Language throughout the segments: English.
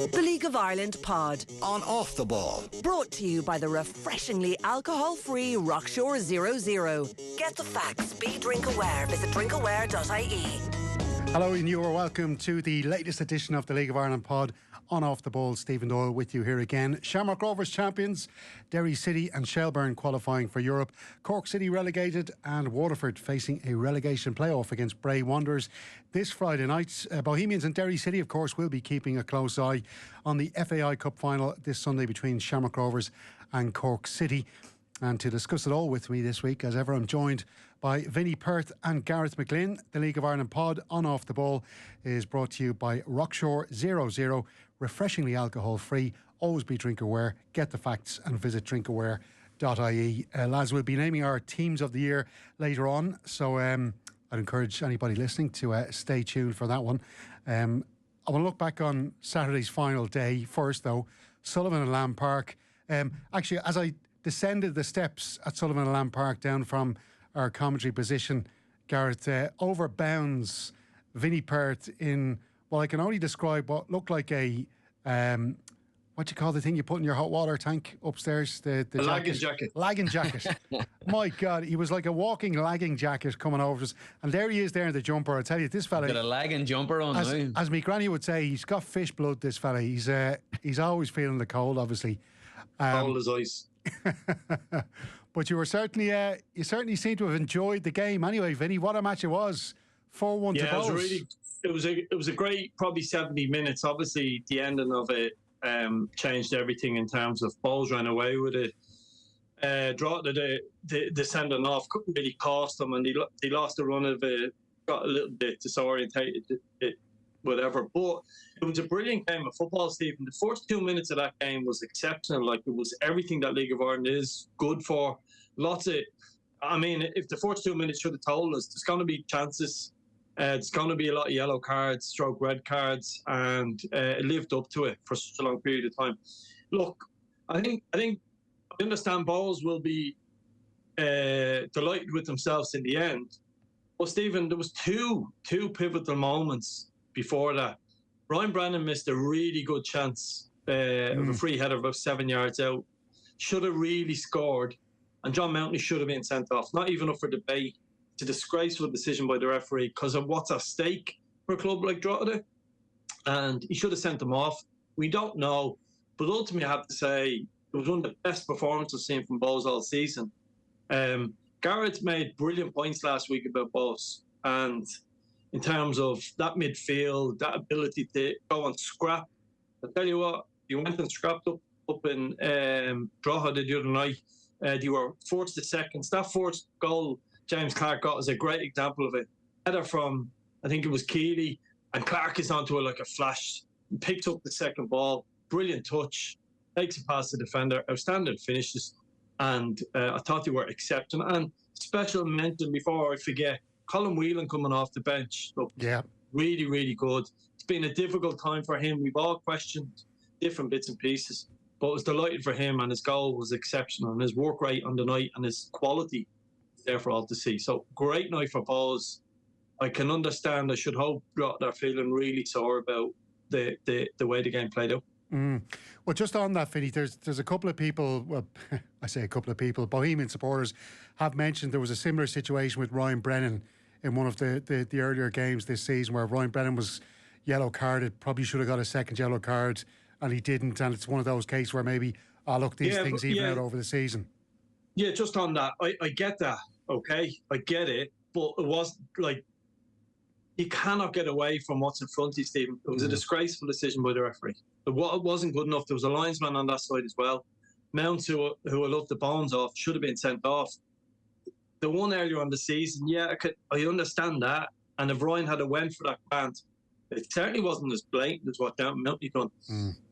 The League of Ireland pod. On Off the Ball. Brought to you by the refreshingly alcohol-free Rockshore 00. Get the facts. Be drink aware. Visit drinkaware.ie. Hello and you are welcome to the latest edition of the League of Ireland pod on Off the Ball. Stephen Doyle with you here again. Shamrock Rovers champions, Derry City and Shelbourne qualifying for Europe, Cork City relegated and Waterford facing a relegation playoff against Bray Wanderers this Friday night. Bohemians and Derry City of course will be keeping a close eye on the FAI Cup final this Sunday between Shamrock Rovers and Cork City. And to discuss it all with me this week, as ever, I'm joined by Vinny Perth and Gareth McGlynn. The League of Ireland pod on Off the Ball is brought to you by Rockshore 00. Refreshingly alcohol-free. Always be drink aware. Get the facts and visit drinkaware.ie. Lads, we'll be naming our teams of the year later on. So I'd encourage anybody listening to stay tuned for that one. I want to look back on Saturday's final day first, though. Sullivan and Lamb Park. Actually, as I descended the steps at Sullivan and Lamb Park down from our commentary position, Gareth, over bounds Vinny Perth in, well, I can only describe what looked like a, what do you call the thing you put in your hot water tank upstairs? The lagging jacket. Lagging jacket. My God, he was like a walking lagging jacket coming over us. And there he is there in the jumper. I tell you, this fella... Got a lagging jumper on now. As my granny would say, he's got fish blood, this fella. He's always feeling the cold, obviously. Cold as ice. But you were certainly you certainly seem to have enjoyed the game anyway, Vinny. What a match it was. 4-1 to Bowes. It was a great probably 70 minutes. Obviously the ending of it changed everything in terms of Bowes ran away with it. The sending off couldn't really cost them, and they lost the run of it, got a little bit disorientated, whatever. But it was a brilliant game of football, Stephen. The first 2 minutes of that game was exceptional. Like, it was everything that League of Ireland is good for. If the first 2 minutes should have told us, there's going to be chances. There's going to be a lot of yellow cards, stroke red cards, and it lived up to it for such a long period of time. Look, I understand Bowes will be delighted with themselves in the end. But Stephen, there was two pivotal moments before that. Ryan Brennan missed a really good chance of a free header about 7 yards out. Should have really scored, and John Mountney should have been sent off. Not even up for debate. It's a disgraceful decision by the referee because of what's at stake for a club like Drogheda, and he should have sent them off. We don't know, but ultimately I have to say it was one of the best performances I've seen from Bowes all season. Gareth made brilliant points last week about Bowes, and in terms of that midfield, that ability to go and scrap. I'll tell you what, you went and scrapped up in Drogheda the other night. You were forced to seconds. That fourth goal James Clark got is a great example of it. Header from, I think it was Keeley, and Clark is onto it like a flash and picked up the second ball. Brilliant touch. Takes it past the defender. Outstanding finishes. And I thought they were exceptional. And special mention, before I forget, Colin Whelan coming off the bench. Look, yeah, really, really good. It's been a difficult time for him. We've all questioned different bits and pieces, but I was delighted for him, and his goal was exceptional, and his work rate on the night and his quality is there for all to see. So great night for Bowes. I can understand. I should hope they're feeling really sore about the way the game played out. Well, just on that, Vinny, there's a couple of people, well, I say a couple of people, Bohemian supporters have mentioned there was a similar situation with Ryan Brennan in one of the earlier games this season where Ryan Brennan was yellow carded, probably should have got a second yellow card, and he didn't, and it's one of those cases where maybe, these things even out over the season. Yeah, just on that, I get that, okay? I get it, but it was like, you cannot get away from what's in front of you, Stephen. It was a disgraceful decision by the referee. It wasn't good enough. There was a linesman on that side as well. Mounts, who I loved the bones off, should have been sent off. The one earlier on the season, I understand that. And if Ryan had went for that grant, it certainly wasn't as blatant as what Mountney done.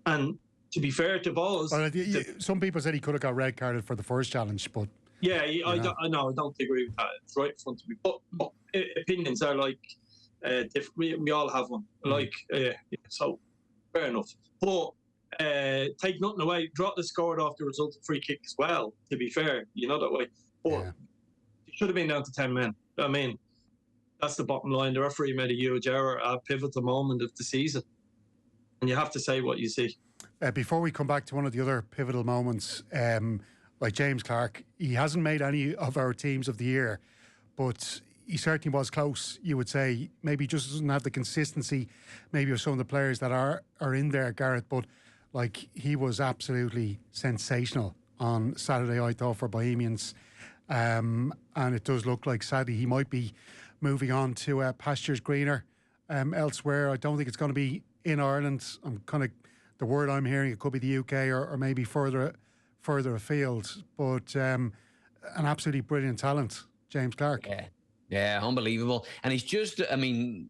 And to be fair to Bowes... some people said he could have got red carded for the first challenge, but... Yeah, I don't agree with that. It's right in front of me. But opinions are like... different. We all have one. So fair enough. But take nothing away. Drogheda scored off the result of free kick as well, to be fair, that way. But it should have been down to 10 men. I mean, that's the bottom line. The referee made a huge error at a pivotal moment of the season. and you have to say what you see. Before we come back to one of the other pivotal moments, like James Clarke, he hasn't made any of our teams of the year, but he certainly was close, you would say. Maybe just doesn't have the consistency maybe of some of the players that are in there, Gareth, but like he was absolutely sensational on Saturday, I thought, for Bohemians. And it does look like, sadly, he might be moving on to pastures greener elsewhere. I don't think it's going to be in Ireland. I'm kind of, the word I'm hearing, it could be the UK or maybe further afield. But an absolutely brilliant talent, James Clarke. Yeah, unbelievable. And he's just, I mean,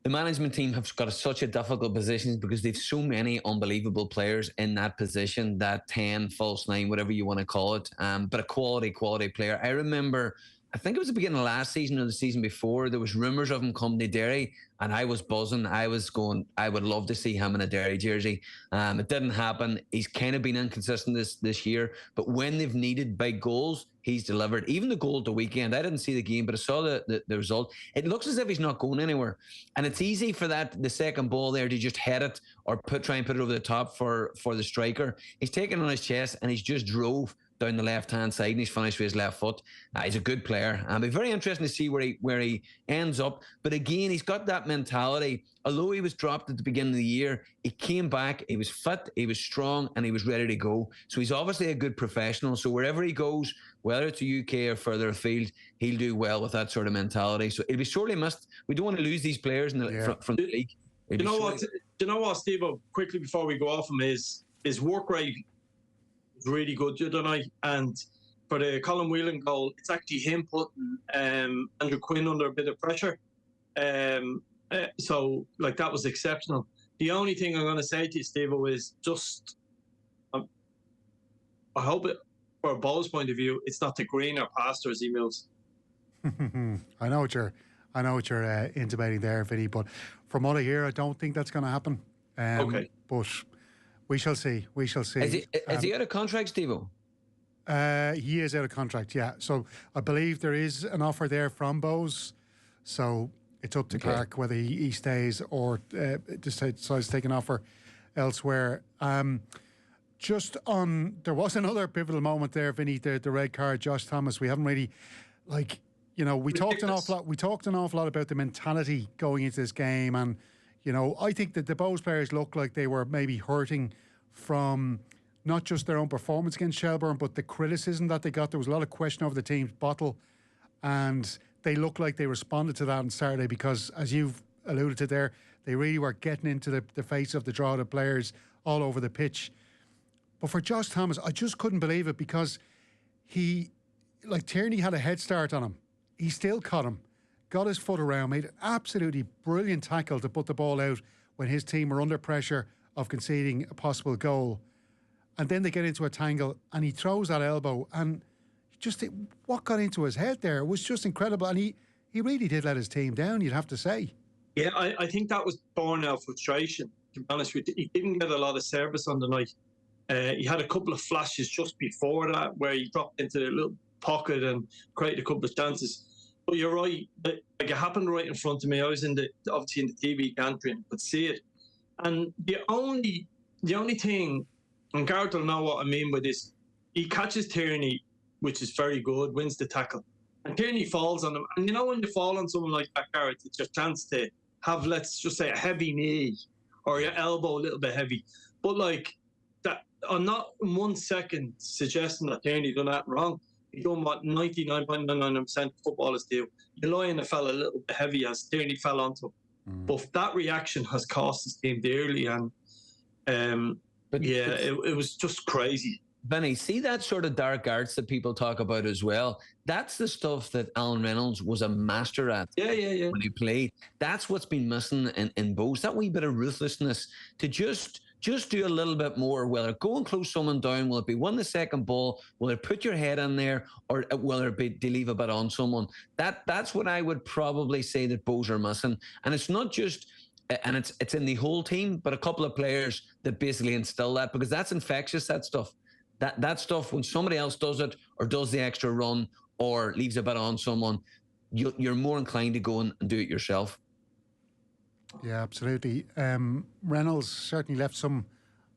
the management team have got such a difficult position because they've so many unbelievable players in that position, that 10, false 9, whatever you want to call it. But a quality player. I remember, I think it was the beginning of last season or the season before, there was rumours of him coming to Derry, and I was buzzing. I was going, I would love to see him in a Derry jersey. It didn't happen. He's kind of been inconsistent this year, but when they've needed big goals, he's delivered. Even the goal at the weekend, I didn't see the game, but I saw the result. It looks as if he's not going anywhere. And it's easy for the second ball there to just head it or try and put it over the top for the striker. He's taken it on his chest and he's just drove down the left-hand side and he's finished with his left foot. He's a good player. It'll be very interesting to see where he ends up. But again, he's got that mentality. Although he was dropped at the beginning of the year, he came back, he was fit, he was strong, and he was ready to go. So he's obviously a good professional. So wherever he goes, whether it's the UK or further afield, he'll do well with that sort of mentality. So it'll be sorely missed. We don't want to lose these players from the league. Do you know what, Steve? Quickly before we go off him, his work rate is really good the other night, and for the Colin Whelan goal, it's actually him putting Andrew Quinn under a bit of pressure. So like that was exceptional. The only thing I'm going to say to you, Steve, is just I hope it, for a ball's point of view, it's not the green or past as he moves. I know what you're intimating there, Vinny, but from what I hear, I don't think that's going to happen. Okay, but we shall see. We shall see. Is he out of contract, Steve-O? He is out of contract. Yeah. So I believe there is an offer there from Bowes. So it's up to Clarke whether he stays or decides to take an offer elsewhere. Just on, there was another pivotal moment there, Vinny, the red card, Josh Thomas. We haven't really, we talked an awful lot about the mentality going into this game, and I think that the Bowes players looked like they were maybe hurting from not just their own performance against Shelbourne, but the criticism that they got. There was a lot of question over the team's bottle, and they looked like they responded to that on Saturday because, as you've alluded to there, they really were getting into the face of the Drogheda players all over the pitch. But for Josh Thomas, I just couldn't believe it because Tierney had a head start on him. He still caught him, got his foot around, made an absolutely brilliant tackle to put the ball out when his team were under pressure of conceding a possible goal. And then they get into a tangle and he throws that elbow, and just what got into his head there was just incredible. And he really did let his team down, you'd have to say. Yeah, I think that was born out of frustration, to be honest with you. He didn't get a lot of service on the night. He had a couple of flashes just before that where he dropped into the little pocket and created a couple of chances. But you're right, it happened right in front of me. I was obviously in the TV gantry and could see it. And the only thing, and Gareth will know what I mean by this, he catches Tierney, which is very good, wins the tackle. And Tierney falls on him. And when you fall on someone like that, Gareth, it's your chance to have, let's just say, a heavy knee or your elbow a little bit heavy. But that, I'm not 1 second suggesting that Tierney done that wrong. He done what 99.99% of footballers do. You lie in a fella a little bit heavy as Tierney fell onto him. But that reaction has cost his team dearly, and it was just crazy. Vinny, see that sort of dark arts that people talk about as well? That's the stuff that Alan Reynolds was a master at. Yeah. When he played. That's what's been missing in Bowes. That wee bit of ruthlessness to just do a little bit more, whether go and close someone down, will it be win the second ball, will it put your head in there, or will it be to leave a bit on someone? That's what I would probably say that Bowes are missing. And it's not just, and it's in the whole team, but a couple of players that basically instill that, because that's infectious, that stuff. That stuff, when somebody else does it or does the extra run or leaves a bit on someone, you're more inclined to go and do it yourself. Yeah, absolutely. Reynolds certainly left some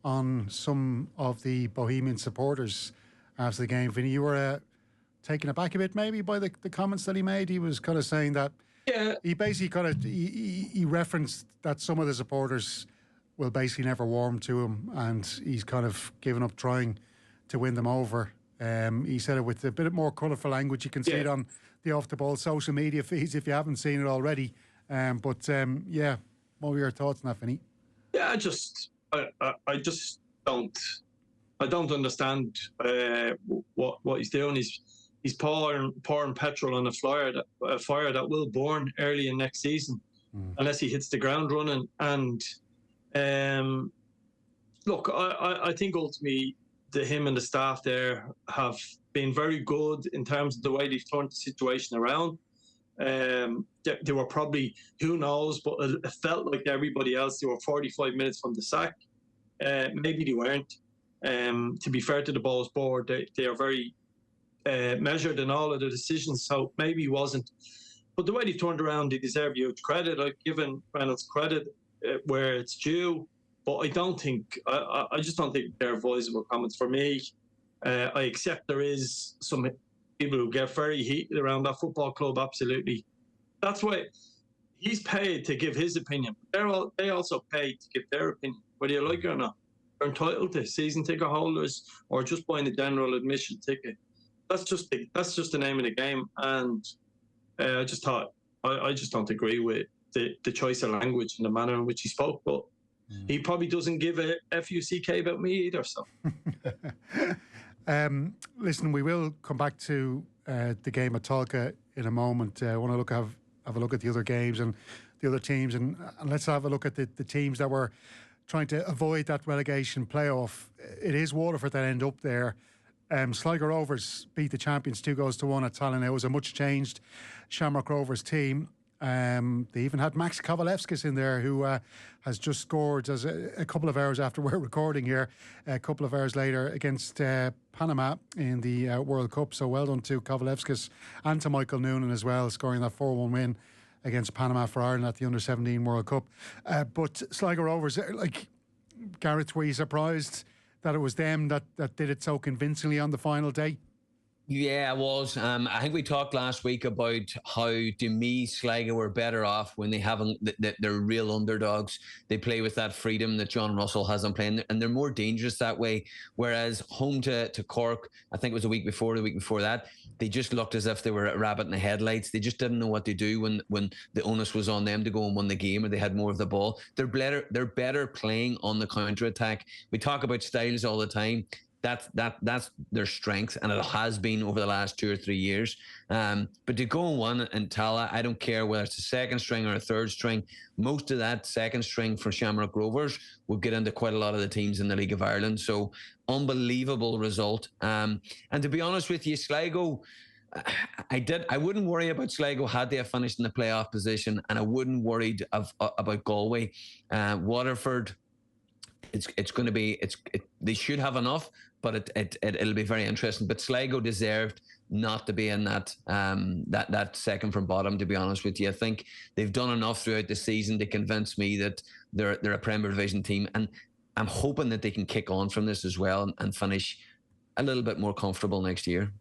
on some of the Bohemian supporters after the game. Vinny, you were taken aback a bit maybe by the comments that he made. He was kind of saying that he basically kind of he referenced that some of the supporters will basically never warm to him, and he's kind of given up trying to win them over. He said it with a bit more colourful language. You can see it on the Off the Ball social media feeds if you haven't seen it already. What were your thoughts on that, Vinny? Yeah, I just don't understand what he's doing. He's pouring petrol on a fire that will burn early in next season, unless he hits the ground running. And look, I think ultimately him and the staff there have been very good in terms of the way they've turned the situation around. They were probably, who knows, but it felt like everybody else, they were 45 minutes from the sack. Maybe they weren't. To be fair to the Bows board, they are very measured in all of the decisions, so maybe he wasn't. But the way they turned around, they deserve huge credit. I've given Reynolds credit where it's due, but I just don't think they're voiceable comments for me. I accept there is some people who get very heated around that football club, absolutely. That's why he's paid to give his opinion. They also paid to give their opinion, whether you like it or not. They're entitled to season ticket holders or just buying a general admission ticket. That's just the name of the game. And I just don't agree with the choice of language and the manner in which he spoke. But he probably doesn't give a F-U-C-K about me either. So. Listen, we will come back to the game at Tolka in a moment. I want to have a look at the other games and the other teams, and let's have a look at the teams that were trying to avoid that relegation playoff. It is Waterford that end up there. Sligo Rovers beat the champions 2-1 at Tallinn. It was a much changed Shamrock Rovers team. They even had Max Kovalevskis in there, who has just scored as a couple of hours after we're recording here, a couple of hours later against Panama in the World Cup. So well done to Kovalevskis and to Michael Noonan as well, scoring that 4-1 win against Panama for Ireland at the Under-17 World Cup. But Sligo Rovers, like Gareth, were you surprised that it was them that did it so convincingly on the final day? Yeah, it was. I think we talked last week about how, to me, Sligo were better off when they haven't. They're real underdogs. They play with that freedom that John Russell has on playing, and they're more dangerous that way. Whereas home to Cork, I think it was the week before that, they just looked as if they were a rabbit in the headlights. They just didn't know what to do when the onus was on them to go and win the game, or they had more of the ball. They're better playing on the counter attack. We talk about styles all the time. That's their strength, and it has been over the last 2 or 3 years. But to go and win in Tala, I don't care whether it's a second string or a third string. Most of that second string for Shamrock Rovers will get into quite a lot of the teams in the League of Ireland. So unbelievable result. And to be honest with you, Sligo, I wouldn't worry about Sligo had they have finished in the playoff position, and I wouldn't worry about Galway. Waterford, it's going to be they should have enough, but it'll be very interesting. But Sligo deserved not to be in that second from bottom, to be honest with you. I think they've done enough throughout the season to convince me that they're a Premier Division team, and I'm hoping that they can kick on from this as well and finish a little bit more comfortable next year.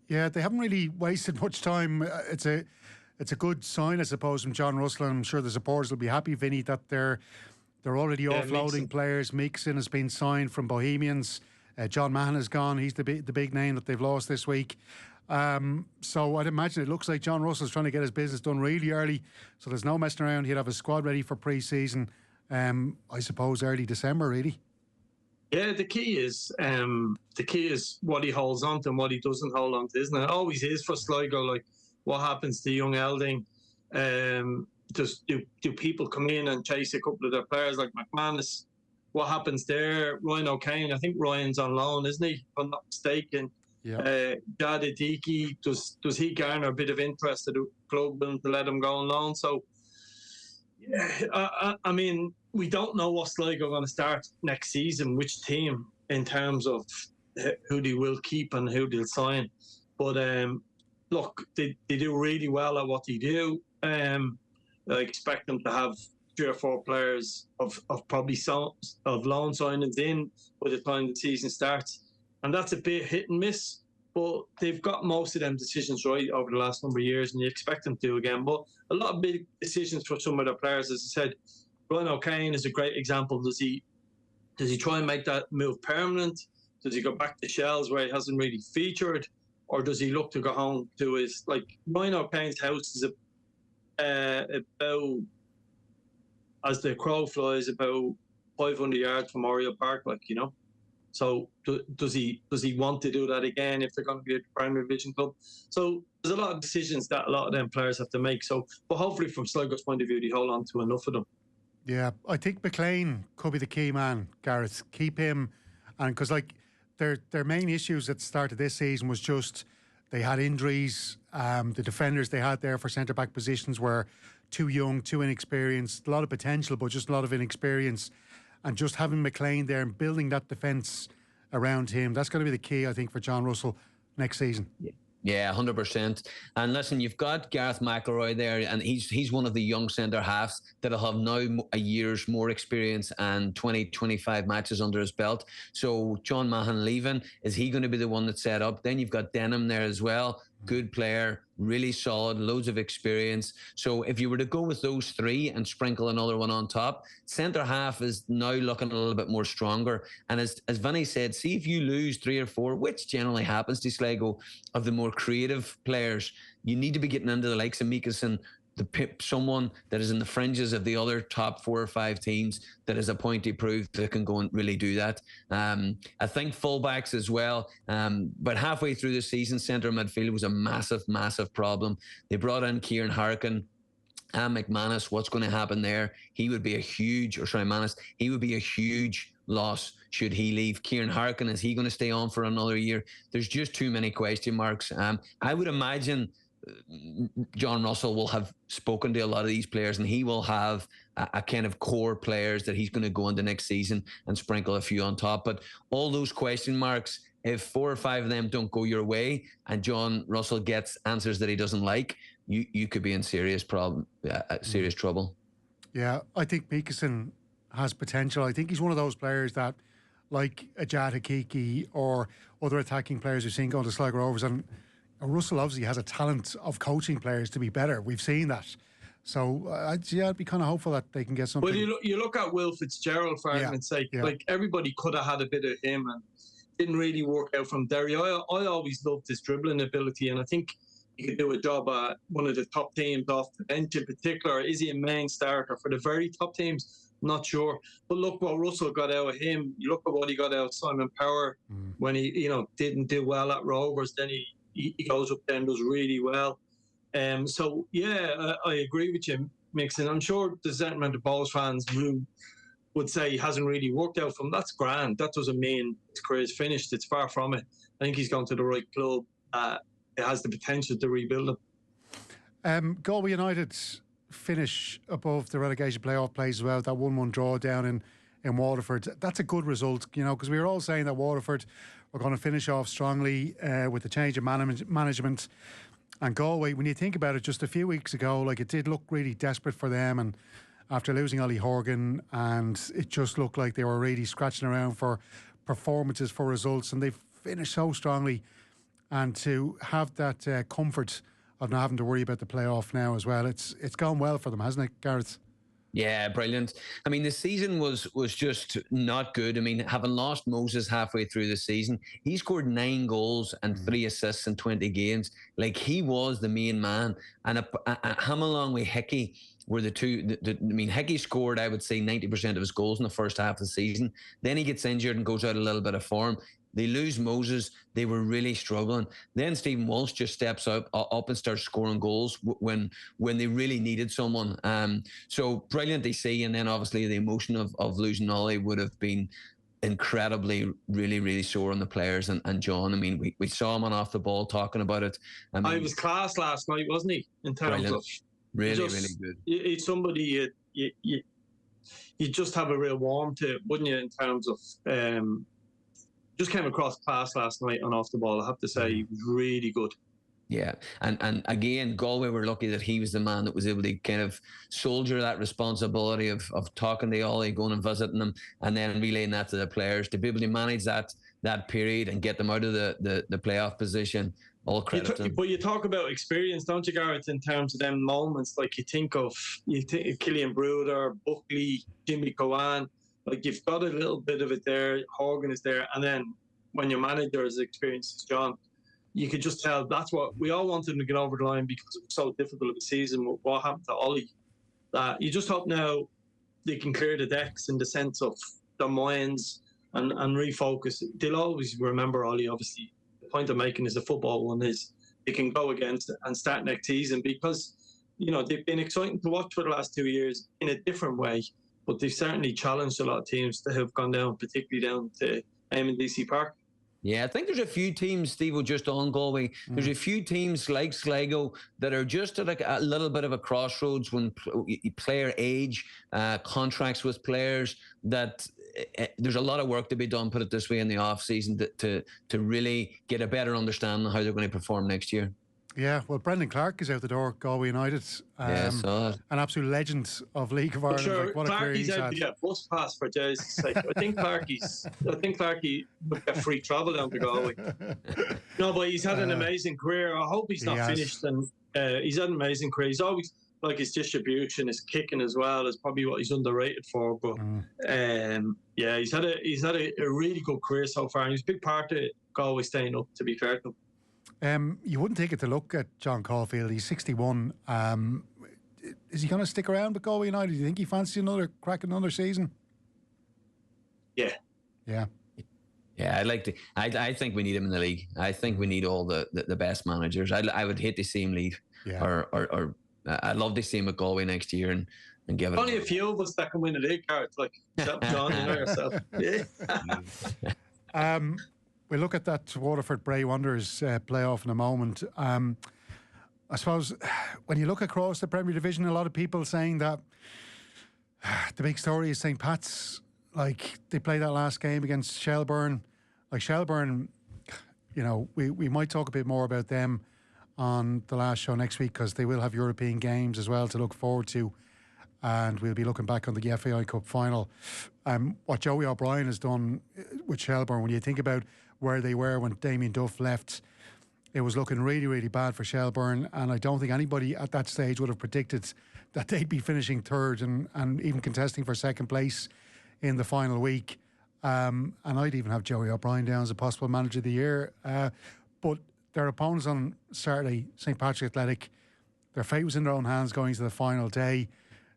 Yeah, they haven't really wasted much time. It's a good sign, I suppose, from John Russell, and I'm sure the supporters will be happy, Vinny, that they're already offloading players. Meekson has been signed from Bohemians. John Mahon has gone. He's the big name that they've lost this week. So I'd imagine it looks like John Russell's trying to get his business done really early. So there's no messing around. He'd have his squad ready for pre-season, I suppose, early December, really. Yeah, the key is what he holds on to and what he doesn't hold on to, isn't it? It always is for Sligo. Like, what happens to young Elding? Just do people come in and chase a couple of their players like McManus? What happens there? Ryan O'Kane, I think Ryan's on loan, isn't he? If I'm not mistaken. Yeah. Jad Adiki, does he garner a bit of interest at the club and to let him go on loan? So, yeah, I mean, we don't know what Sligo are going to start next season, which team, in terms of who they will keep and who they'll sign. But look, they do really well at what they do. I expect them to have 3 or 4 players of probably some of loan signings in by the time the season starts, and that's a bit hit and miss. But they've got most of them decisions right over the last number of years, and you expect them to again. But a lot of big decisions for some of the players, as I said, Ryan O'Kane is a great example. Does he try and make that move permanent? Does he go back to Shells where he hasn't really featured, or does he look to go home to his, like, Ryan O'Kane's house is about, as the crow flies, about 500 yards from Oriel Park, like, you know. So does he want to do that again if they're going to be a Premier Division club? So there's a lot of decisions that a lot of them players have to make. So, but hopefully from Sligo's point of view, they hold on to enough of them. Yeah, I think McLean could be the key man, Gareth. Keep him, and because like their main issues at the start of this season was just they had injuries. The defenders they had there for centre back positions were too young, too inexperienced. A lot of potential, but just a lot of inexperience. And just having McLean there and building that defence around him, that's going to be the key, I think, for John Russell next season. Yeah, 100%. And listen, you've got Gareth McElroy there, and he's one of the young centre halves that'll have now a year's more experience and 20-25 matches under his belt. So John Mahon leaving, is he going to be the one that's set up? Then you've got Denham there as well. Good player, really solid, loads of experience. So if you were to go with those 3 and sprinkle another one on top, centre half is now looking a little bit more stronger. And as Vinny said, see if you lose 3 or 4, which generally happens to Sligo, of the more creative players, you need to be getting into the likes of Mikason, someone that is in the fringes of the other top 4 or 5 teams that is a pointy proof that can go and really do that. I think fullbacks as well. But halfway through the season, centre midfield was a massive problem. They brought in Kieran Harkin and McManus. What's going to happen there? He would be a huge loss should he leave. Kieran Harkin, is he going to stay on for another year? There's just too many question marks. I would imagine John Russell will have spoken to a lot of these players, and he will have a kind of core players that he's going to go into next season and sprinkle a few on top. But all those question marks, if 4 or 5 of them don't go your way and John Russell gets answers that he doesn't like, you could be in serious trouble. Yeah, I think Mikason has potential. I think he's one of those players that, like a Jad Hakiki or other attacking players we've seen going to Sligo Rovers, and Russell obviously has a talent of coaching players to be better. We've seen that. So, I'd be kind of hopeful that they can get something. Well, you look at Will Fitzgerald, for argument's sake. Like, everybody could have had a bit of him and didn't really work out from Derry. I always loved his dribbling ability, and I think he could do a job at one of the top teams off the bench in particular. Is he a main starter for the very top teams? I'm not sure. But look what Russell got out of him. You look at what he got out of Simon Power when he didn't do well at Rovers. Then he goes up there and does really well. So, yeah, I agree with you, Mixon. I'm sure there's an element of Bowls fans who would say he hasn't really worked out for him. That's grand. That doesn't mean his career's finished. It's far from it. I think he's gone to the right club. It has the potential to rebuild him. Galway United finish above the relegation playoff place as well. That 1-1 draw down in Waterford. That's a good result, because we were all saying that Waterford were going to finish off strongly with the change of management. And Galway, when you think about it, just a few weeks ago, like, it did look really desperate for them, and after losing Ollie Horgan, and it just looked like they were really scratching around for performances, for results, and they finished so strongly. And to have that comfort of not having to worry about the playoff now as well, it's gone well for them, hasn't it, Gareth? Yeah, brilliant. I mean, the season was just not good. I mean, having lost Moses halfway through the season, he scored 9 goals and 3 assists in 20 games. Like, he was the main man. And him along with Hickey were the two. I mean, Hickey scored, I would say, 90% of his goals in the first half of the season. Then he gets injured and goes out a little bit of form. They lose Moses. They were really struggling. Then Stephen Walsh just steps up and starts scoring goals when they really needed someone. So brilliant to see. And then obviously the emotion of losing Ollie would have been incredibly, really, really sore on the players and John. I mean, we saw him on Off the Ball talking about it. I mean, he was class last night, wasn't he? In terms brilliant. of really good. He's somebody you just have a real warmth to it, wouldn't you? In terms of just came across class last night on Off the Ball. I have to say, he was really good. Yeah, and again, Galway were lucky that he was the man that was able to kind of soldier that responsibility of talking to Ollie, going and visiting them, and then relaying that to the players to be able to manage that period and get them out of the playoff position. All credit to them. But you talk about experience, don't you, Gareth, in terms of them moments? Like you think of Killian Bruder, Buckley, Jimmy Cowan. Like you've got a little bit of it there. Horgan is there, and then when your manager is experienced as John, you could just tell that's what we all wanted him to get over the line because it was so difficult of a season. What happened to Ollie? That you just hope now they can clear the decks in the sense of their minds and refocus. They'll always remember Ollie, obviously. The point I'm making is the football one is they can go against and start next season because, you know, they've been exciting to watch for the last 2 years in a different way, but they've certainly challenged a lot of teams that have gone down, particularly down to DC Park. Yeah, I think there's a few teams, Steve, just on Galway. There's a few teams like Sligo that are just at like a little bit of a crossroads when player age, contracts with players, that there's a lot of work to be done, put it this way, in the off season to really get a better understanding of how they're going to perform next year. Yeah, well, Brendan Clark is out the door, Galway United. Saw it. An absolute legend of League of Ireland. Sure, like, what a career he's out had. to get bus pass for Jesus' sake. I think Clarky would get free travel down to Galway. No, but he's had an amazing career. I hope he's not finished. And he's had an amazing career. He's always, like, his distribution, his kicking as well is probably what he's underrated for. But yeah, he's had a really good career so far, and he's a big part of Galway staying up, to be fair to him. You wouldn't take it to look at John Caulfield. He's 61. Is he going to stick around with Galway United? Do you think he fancies another season? Yeah. Yeah, I'd like to. I think we need him in the league. I think we need all the best managers. I would hate to see him leave. Yeah. Or I'd love to see him at Galway next year and give it. Only a few of us that can win a league, Gareth, like John and yourself. Yeah. We'll look at that Waterford Bray Wanderers playoff in a moment. I suppose when you look across the Premier Division, a lot of people saying that the big story is St. Pat's. Like, they played that last game against Shelburne. Like, Shelburne, you know, we might talk a bit more about them on the last show next week because they will have European games as well to look forward to. And we'll be looking back on the FAI Cup final. What Joey O'Brien has done with Shelburne, when you think about where they were when Damien Duff left, it was looking really, really bad for Shelburne. And I don't think anybody at that stage would have predicted that they'd be finishing third and even contesting for second place in the final week. And I'd even have Joey O'Brien down as a possible manager of the year. But their opponents on Saturday, St. Patrick Athletic, their fate was in their own hands going to the final day.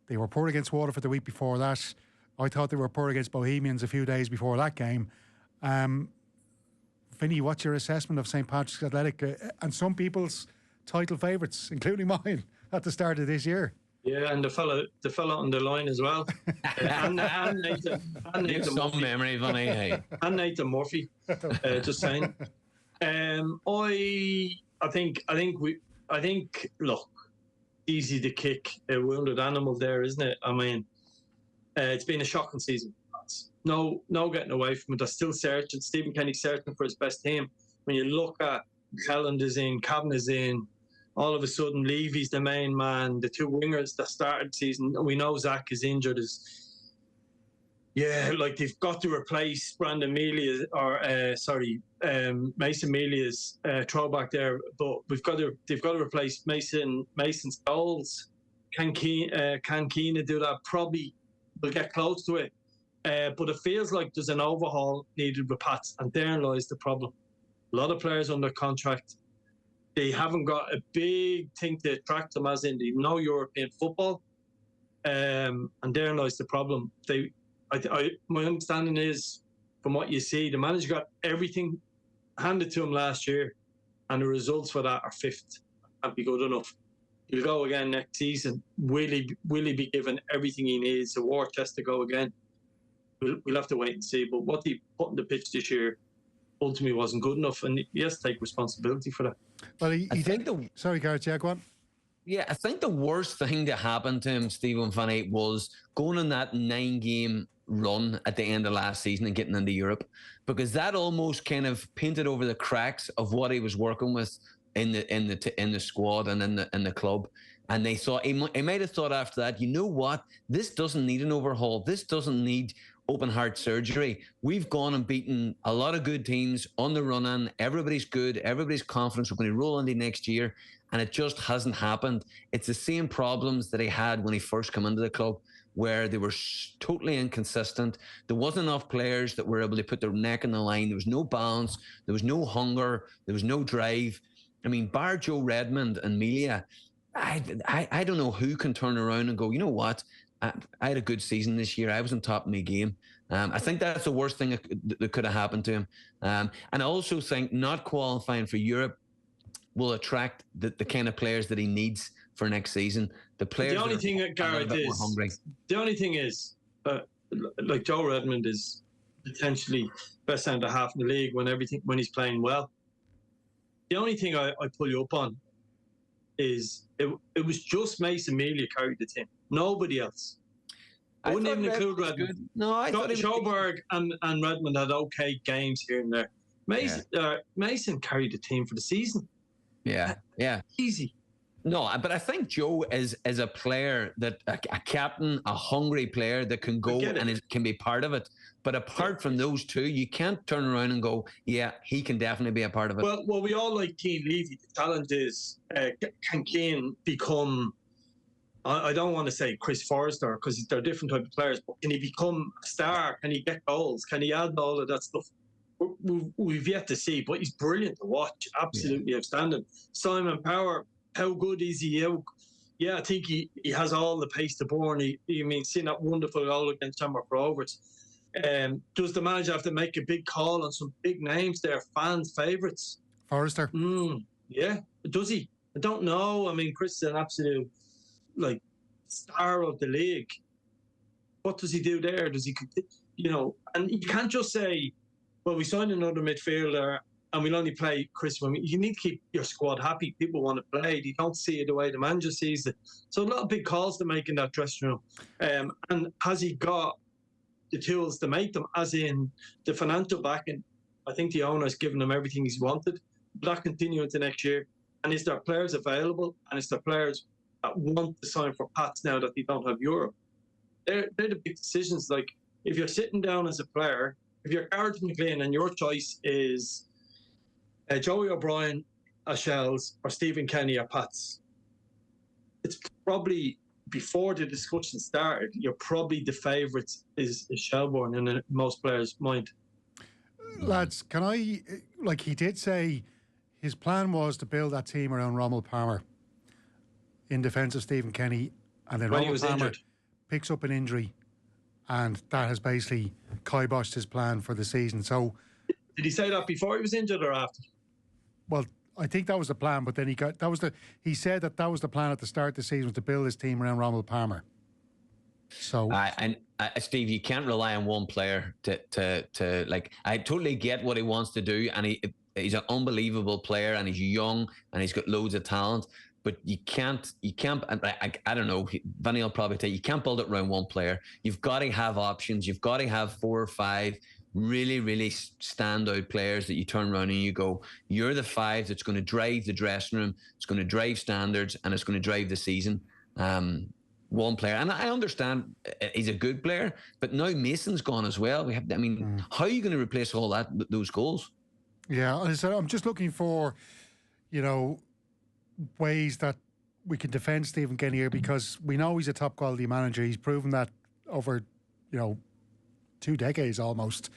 They were poor against Waterford the week before that. I thought they were poor against Bohemians a few days before that game. Vinny, what's your assessment of St. Patrick's Athletic and some people's title favourites, including mine, at the start of this year? Yeah, and the fella on the line as well, and Nathan some Murphy. Memory, Vinny. Hey. And Nathan Murphy. Just saying. I think. Look, easy to kick a wounded animal there, isn't it? I mean, it's been a shocking season. No getting away from it. They're still searching. Stephen Kenny's searching for his best team. When you look at Kelland is in, Cavan is in, all of a sudden Levy's the main man. The two wingers that started the season, we know Zach is injured. Like they've got to replace Brandon Melia Mason Melia's throwback there, but they've got to replace Mason's goals. Can Keena do that? Probably will get close to it. But it feels like there's an overhaul needed with Pats, and therein lies the problem. A lot of players under contract, they haven't got a big thing to attract them, as in they know European football, and therein lies the problem. My understanding is, from what you see, the manager got everything handed to him last year, and the results for that are fifth. Can't be good enough. He'll go again next season. Will he be given everything he needs? A war chest to go again? We'll have to wait and see. But what he put on the pitch this year ultimately wasn't good enough, and he has to take responsibility for that. Well, he did. Sorry, Gareth, go on. Yeah, I think the worst thing to happen to him, Stephen Finney, was going on that 9-game run at the end of last season and getting into Europe, because that almost kind of painted over the cracks of what he was working with in the squad and in the club. And they thought he might have thought after that, you know what? This doesn't need an overhaul. This doesn't need open heart surgery. We've gone and beaten a lot of good teams on the run in. Everybody's good. Everybody's confident. We're going to roll into next year. And it just hasn't happened. It's the same problems that he had when he first came into the club, where they were totally inconsistent. There wasn't enough players that were able to put their neck on the line. There was no balance. There was no hunger. There was no drive. I mean, bar Joe Redmond and Melia, I don't know who can turn around and go, you know what? I had a good season this year. I was on top of my game. I think that's the worst thing that could have happened to him. And I also think not qualifying for Europe will attract the kind of players that he needs for next season. The players. The only thing that Gareth is, the only thing is, like Joe Redmond is potentially best centre half in the league when he's playing well. The only thing I pull you up on is it was just Mason Mealy carried the team. Nobody else. I wouldn't even include Redmond. No, I thought Schoberg and Redmond had okay games here and there. Mason carried the team for the season. Yeah. Easy. No, but I think Joe is a player that a captain, a hungry player that can go and can be part of it. But apart from those two, you can't turn around and go, yeah, he can definitely be a part of it. Well, we all like Keane Levy. The challenge is, can Keane become, I don't want to say Chris Forrester, because they're different type of players, but can he become a star? Can he get goals? Can he add all of that stuff? We've yet to see, but he's brilliant to watch. Absolutely outstanding. Simon Power, how good is he? I think he has all the pace to burn. Seeing that wonderful goal against Shamrock Rovers. Does the manager have to make a big call on some big names there, fans' favourites? Forrester? Yeah. Does he? I don't know. I mean, Chris is an absolute, star of the league. What does he do there? Does he, and you can't just say, well, we signed another midfielder and we'll only play Chris. You need to keep your squad happy. People want to play. You don't see it the way the manager sees it. So a lot of big calls to make in that dressing room. And has he got the tools to make them, as in the financial backing? I think the owner's given him everything he's wanted. Will that continue into next year? And is there players available? And is there players that want to sign for Pats now that they don't have Europe? They're the big decisions. Like, if you're sitting down as a player, if you're Gareth McGlynn and your choice is Joey O'Brien at Shells or Stephen Kenny at Pats, it's probably, before the discussion started, you're probably the favourite is Shelbourne in most players' mind. Lads, can I, he did say his plan was to build that team around Rommel Palmer in defence of Stephen Kenny, and then Rommel Palmer picks up an injury, and that has basically kiboshed his plan for the season. So, did he say that before he was injured or after? Well, I think that was the plan, but then he said that was the plan at the start of the season, was to build his team around Rommel Palmer. So, Steve, you can't rely on one player to I totally get what he wants to do, and he's an unbelievable player, and he's young, and he's got loads of talent. But you can't. I don't know. Vinny will probably tell you, you can't build it around one player. You've got to have options. You've got to have 4 or 5 really, really standout players that you turn around and you go, you're the 5 that's going to drive the dressing room, it's going to drive standards, and it's going to drive the season. One player, and I understand he's a good player, but now Mason's gone as well. How are you going to replace all that, those goals? Yeah, I'm just looking for, ways that we can defend Stephen Kenny here, because we know he's a top quality manager. He's proven that over, 2 decades almost.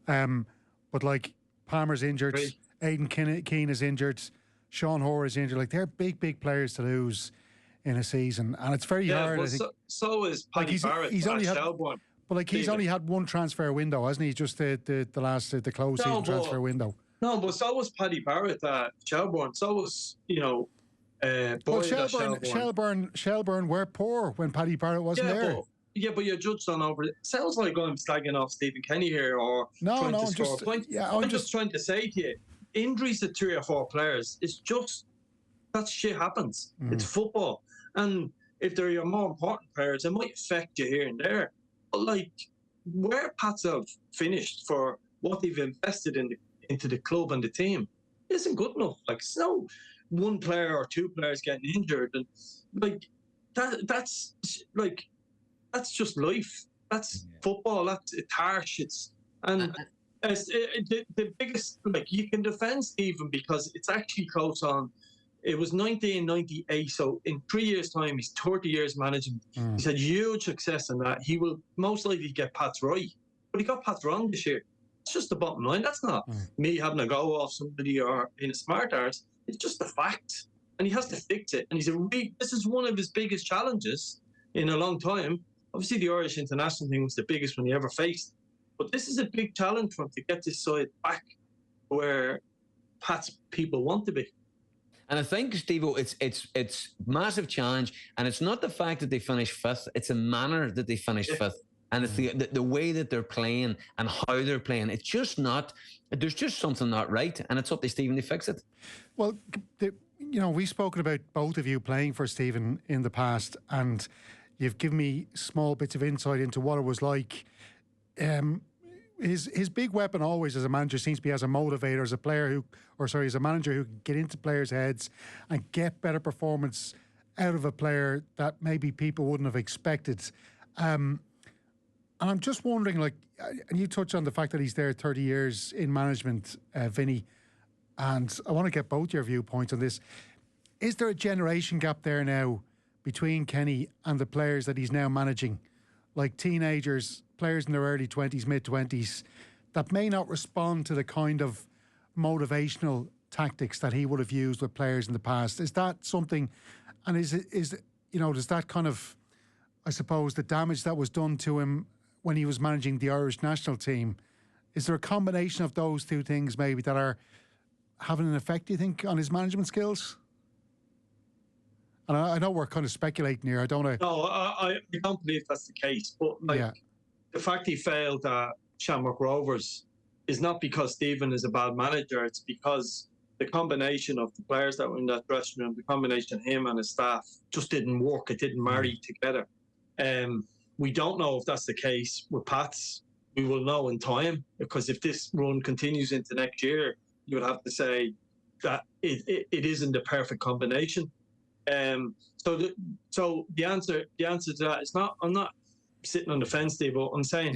But Palmer's injured, Aidan Keane is injured, Sean Hoare is injured. They're big players to lose in a season, and it's very hard. Well, so is Paddy Barrett. He's only had one transfer window, hasn't he? Just the last close season transfer window. No, but so was Paddy Barrett at Shelbourne. So was Shelbourne were poor when Paddy Barrett wasn't there. But you're judged on over. It sounds like I'm slagging off Stephen Kenny here, or trying to score a point. I'm just trying to say to you, injuries to 3 or 4 players, it's just, that shit happens. It's football, and if they're your more important players, it might affect you here and there. But where Pats have finished for what they've invested into the club and the team isn't good enough. one player or two players getting injured, and like that's just life. That's football. It's harsh. The biggest, like, you can defend Stephen because it's actually close on. It was 1998, so in 3 years' time, he's 30 years management. He's had huge success in that. He will most likely get Pats right, but he got Pats wrong this year. It's just the bottom line. That's not me having a go off somebody or in a smart arse. It's just the fact, and he has to fix it. And this is one of his biggest challenges in a long time. Obviously, the Irish international thing was the biggest one he ever faced, but this is a big challenge for him to get this side back where Pat's people want to be. And I think, Steve-O, it's massive challenge, and it's not the fact that they finished fifth; it's a manner that they finished fifth, and it's the way that they're playing and how they're playing. It's just not. There's just something not right, and it's up to Stephen to fix it. Well, we've spoken about both of you playing for Stephen in the past, and you've given me small bits of insight into what it was like. His big weapon always as a manager seems to be as a motivator, as a manager who can get into players' heads and get better performance out of a player that maybe people wouldn't have expected. And I'm just wondering, and you touched on the fact that he's there 30 years in management, Vinny, and I want to get both your viewpoints on this. Is there a generation gap there now between Kenny and the players that he's now managing? Like teenagers, players in their early 20s, mid-20s, that may not respond to the kind of motivational tactics that he would have used with players in the past. Is that something, and does that kind of, I suppose, the damage that was done to him when he was managing the Irish national team, is there a combination of those two things maybe that are having an effect, do you think, on his management skills? And I know we're kind of speculating here. I don't know. No, I don't believe that's the case. But the fact he failed at Shamrock Rovers is not because Stephen is a bad manager. It's because the combination of the players that were in that dressing room, the combination of him and his staff just didn't work. It didn't marry together. We don't know if that's the case with Pats. We will know in time, because if this run continues into next year, you would have to say that it isn't the perfect combination. So the answer to that is not. I'm not sitting on the fence, Steve. But I'm saying,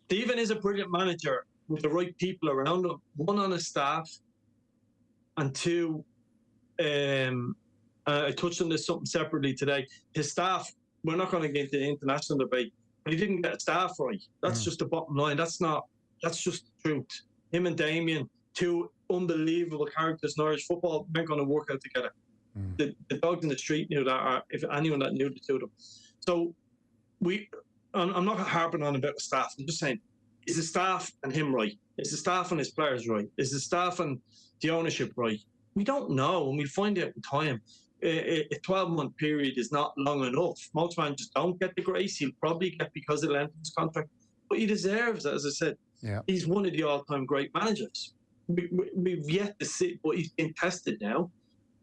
Stephen is a brilliant manager with the right people around him. One, on his staff, and two, I touched on this something separately today. His staff. We're not going to get into the international debate, but he didn't get staff right. That's just the bottom line. That's just the truth. Him and Damien, two unbelievable characters in Irish football, aren't going to work out together. The dogs in the street knew that, or if anyone that knew the two of them. So I'm not harping on about the staff. I'm just saying, is the staff and him right? Is the staff and his players right? Is the staff and the ownership right? We don't know, and we'll find out in time. A 12-month period is not long enough. Most managers don't get the grace. He'll probably get because of the length of his contract, but he deserves it. As I said, he's one of the all-time great managers. We've yet to see, but he's been tested now.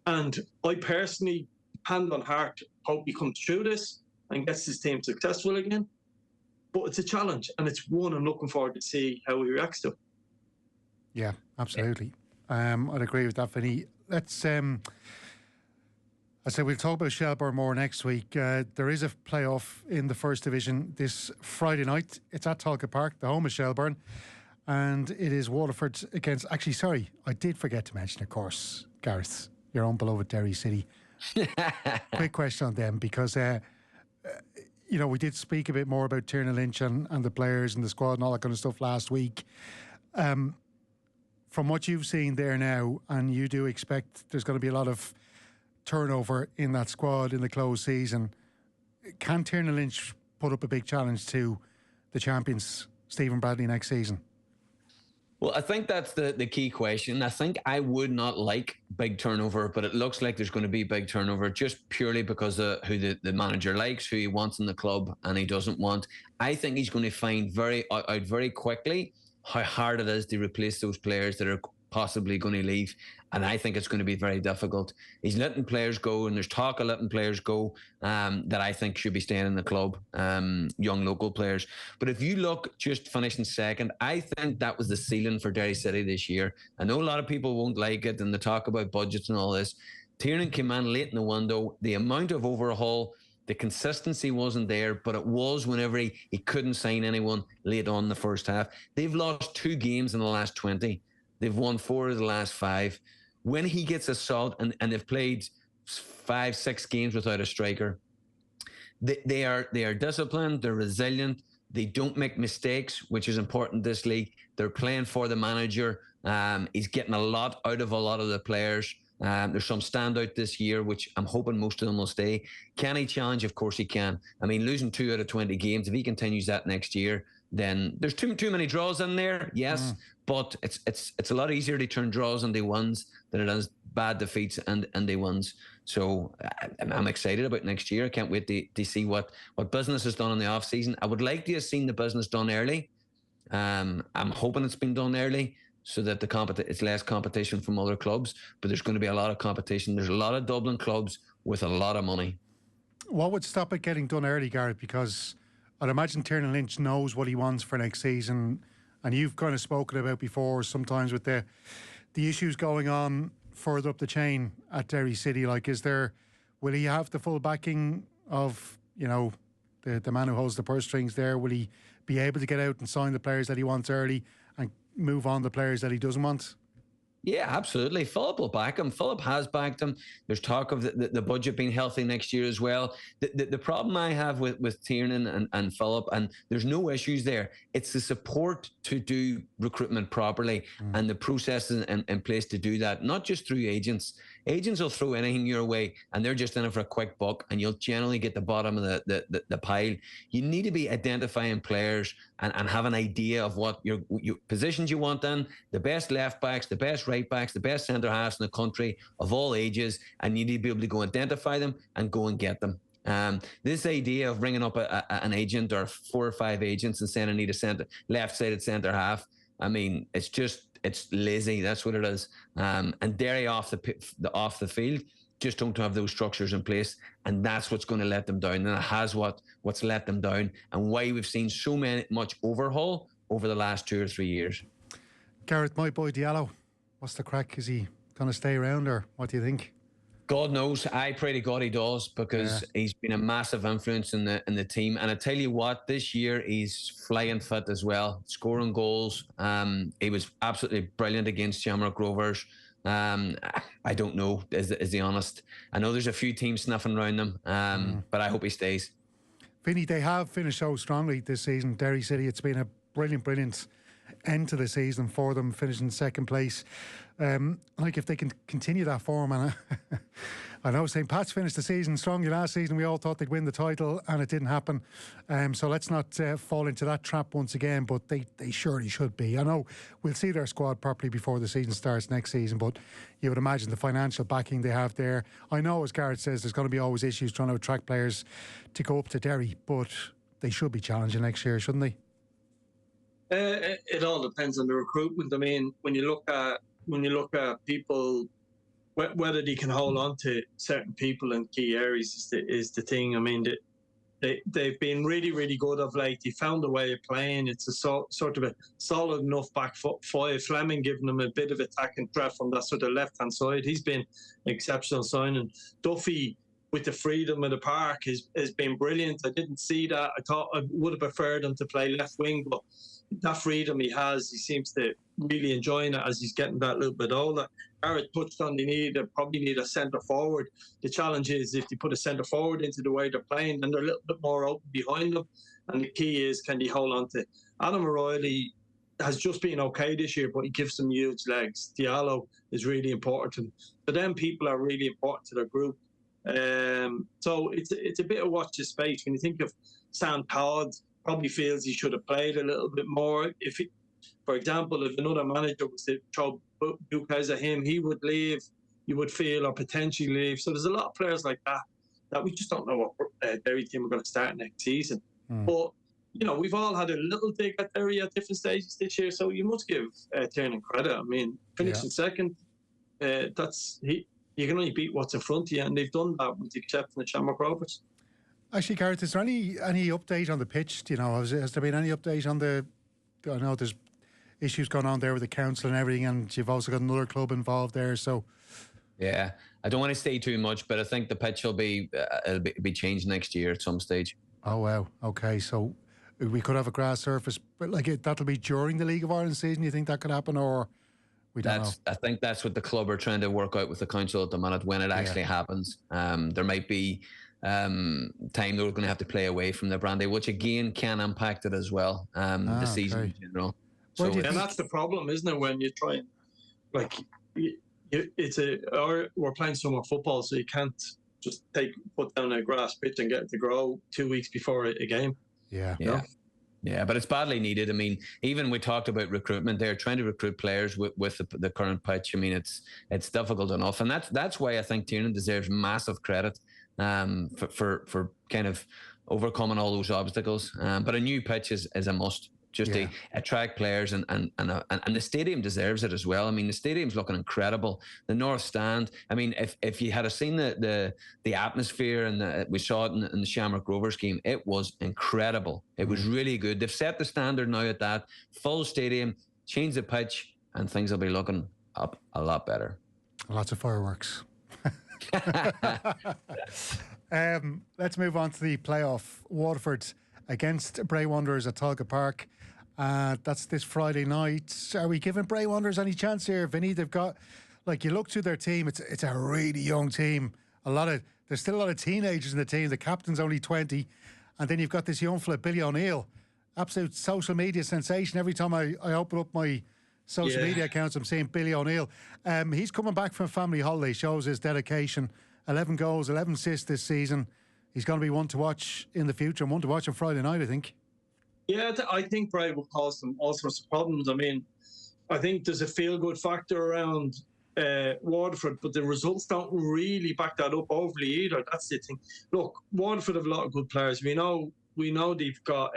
And I personally, hand on heart, hope he comes through this and gets his team successful again. But it's a challenge, and it's one I'm looking forward to see how he reacts to. Yeah, absolutely. I'd agree with that, Vinny. Let's. I said we'll talk about Shelbourne more next week. There is a playoff in the First Division this Friday night. It's at Talcott Park, the home of Shelbourne, and it is Waterford against. Actually, sorry, I did forget to mention, of course, Gareth, your own beloved Derry City. Quick question on them, because we did speak a bit more about Tiernan Lynch and the players and the squad and all that kind of stuff last week. From what you've seen there now, and you do expect there's going to be a lot of turnover in that squad in the closed season, can Tiernan Lynch put up a big challenge to the champions, Stephen Bradley, next season? Well, I think that's the key question. I think I would not like big turnover, but it looks like there's going to be big turnover just purely because of who the manager likes, who he wants in the club and he doesn't want. I think he's going to find out very quickly how hard it is to replace those players that are possibly going to leave. And I think it's going to be very difficult. He's letting players go, and there's talk of letting players go that I think should be staying in the club, young local players. But if you look just finishing second, I think that was the ceiling for Derry City this year. I know a lot of people won't like it, and they talk about budgets and all this. Tiernan came in late in the window. The amount of overhaul, the consistency wasn't there, but it was whenever he couldn't sign anyone late on in the first half. They've lost 2 games in the last 20. They've won 4 of the last 5. When he gets a salt, and they've played 5-6 games without a striker, they are disciplined, they're resilient, they don't make mistakes, which is important this league. They're playing for the manager. He's getting a lot out of a lot of the players. There's some standout this year, which I'm hoping most of them will stay. Can he challenge? Of course he can. I mean, losing 2 out of 20 games, if he continues that next year, then there's too many draws in there, yes, but it's a lot easier to turn draws into wins than it is bad defeats and they wins. So I'm excited about next year. I can't wait to see what business is done in the off season. I would like to have seen the business done early. I'm hoping it's been done early, so that it's less competition from other clubs, but there's going to be a lot of competition. There's a lot of Dublin clubs with a lot of money. What would stop it getting done early, Gareth? Because I'd imagine Tiernan Lynch knows what he wants for next season, and you've kind of spoken about before sometimes with the issues going on further up the chain at Derry City. Like, will he have the full backing of, the man who holds the purse strings there? Will he be able to get out and sign the players that he wants early and move on the players that he doesn't want? Yeah, absolutely. Philip will back him. Philip has backed him. There's talk of the budget being healthy next year as well. The problem I have with Tiernan and Philip, and there's no issues there, it's the support to do recruitment properly and the processes in place to do that, not just through agents. Agents will throw anything your way and they're just in it for a quick buck, and you'll generally get the bottom of the pile. You need to be identifying players and have an idea of what your positions you want in, the best left backs, the best right backs, the best centre halves in the country of all ages, and you need to be able to go identify them and go and get them. This idea of ringing up an agent or 4 or 5 agents and saying I need a left-sided centre half, I mean, it's lazy. That's what it is. And Derry off the field just don't have those structures in place, and that's what's going to let them down. And it has what's let them down, and why we've seen so much overhaul over the last 2 or 3 years. Gareth, my boy Diallo, what's the crack? Is he going to stay around, or what do you think? God knows. I pray to God he does, because he's been a massive influence in the team. And I tell you what, this year he's flying fit as well, scoring goals. He was absolutely brilliant against Shamrock Rovers. I don't know, is the honest. I know there's a few teams sniffing around them, but I hope he stays. Vinny, they have finished so strongly this season, Derry City. It's been a brilliant end to the season for them, finishing second place. If they can continue that form, and I know St. Pat's finished the season strongly last season. We all thought they'd win the title, and it didn't happen. So let's not fall into that trap once again, but they surely should be. I know we'll see their squad properly before the season starts next season, but you would imagine the financial backing they have there. I know, as Gareth says, there's going to be always issues trying to attract players to go up to Derry, but they should be challenging next year, shouldn't they? It all depends on the recruitment. I mean, when you look at people, whether they can hold on to certain people in key areas is the thing. I mean, they've been really, really good of late. They found a way of playing. It's a sort of a solid enough back five. Fleming giving them a bit of attacking threat from that sort of left-hand side. He's been an exceptional signing. Duffy, with the freedom of the park, has been brilliant. I didn't see that. I thought I would have preferred him to play left wing, but that freedom he has, he seems to really enjoying it as he's getting that little bit older. Gareth touched on they probably need a centre forward. The challenge is if they put a centre forward into the way they're playing, then they're a little bit more open behind them. And the key is, can they hold on to Adam O'Reilly? Has just been okay this year, but he gives them huge legs. Diallo is really important. So them people are really important to their group. So it's a bit of watch this space. When you think of Sam Todd, probably feels he should have played a little bit more. For example, if another manager was to throw Bucas at him, he would leave, you would feel, or potentially leave. So there's a lot of players like that we just don't know what Derry team are going to start next season. But, we've all had a little dig at Derry at different stages this year, so you must give Tiernan credit. I mean, finishing second, you can only beat what's in front of you, and they've done that with the exception of Shamrock Rovers. Actually, Gareth, is there any update on the pitch? Do you know, has there been any update on I know there's issues going on there with the council and everything, and you've also got another club involved there. So, Yeah, I don't want to say too much, but I think the pitch will be it'll be changed next year at some stage. Oh wow. Okay, so we could have a grass surface, but that'll be during the League of Ireland season. You think that could happen, or we don't know? I think that's what the club are trying to work out with the council at the minute when it actually happens. There might be time they're going to have to play away from the Brandy, which again can impact it as well. The season in general. So and that's the problem, isn't it? When you try and we're playing summer football, so you can't just put down a grass pitch and get it to grow 2 weeks before a game. Yeah, but it's badly needed. I mean, even we talked about recruitment. They're trying to recruit players with the current pitch. I mean, it's difficult enough, and that's why I think Tiernan deserves massive credit for kind of overcoming all those obstacles. But a new pitch is a must. Just to attract players, and the stadium deserves it as well. I mean, the stadium's looking incredible. The North Stand. I mean, if you had seen the atmosphere and we saw it in the Shamrock Rovers game, it was incredible. It was really good. They've set the standard now at that full stadium. Change the pitch, and things will be looking up a lot better. Lots of fireworks. Let's move on to the playoff. Waterford against Bray Wanderers at Talca Park. That's this Friday night. Are we giving Bray Wanderers any chance here, Vinny? They've got, you look through their team, it's a really young team. There's still a lot of teenagers in the team. The captain's only 20. And then you've got this young fella, Billy O'Neill. Absolute social media sensation. Every time I open up my social media accounts, I'm seeing Billy O'Neill. He's coming back from a family holiday, shows his dedication. 11 goals, 11 assists this season. He's going to be one to watch in the future and one to watch on Friday night, I think. Yeah, I think Bray will cause them all sorts of problems. I mean, I think there's a feel-good factor around Waterford, but the results don't really back that up overly either. That's the thing. Look, Waterford have a lot of good players. We know they've got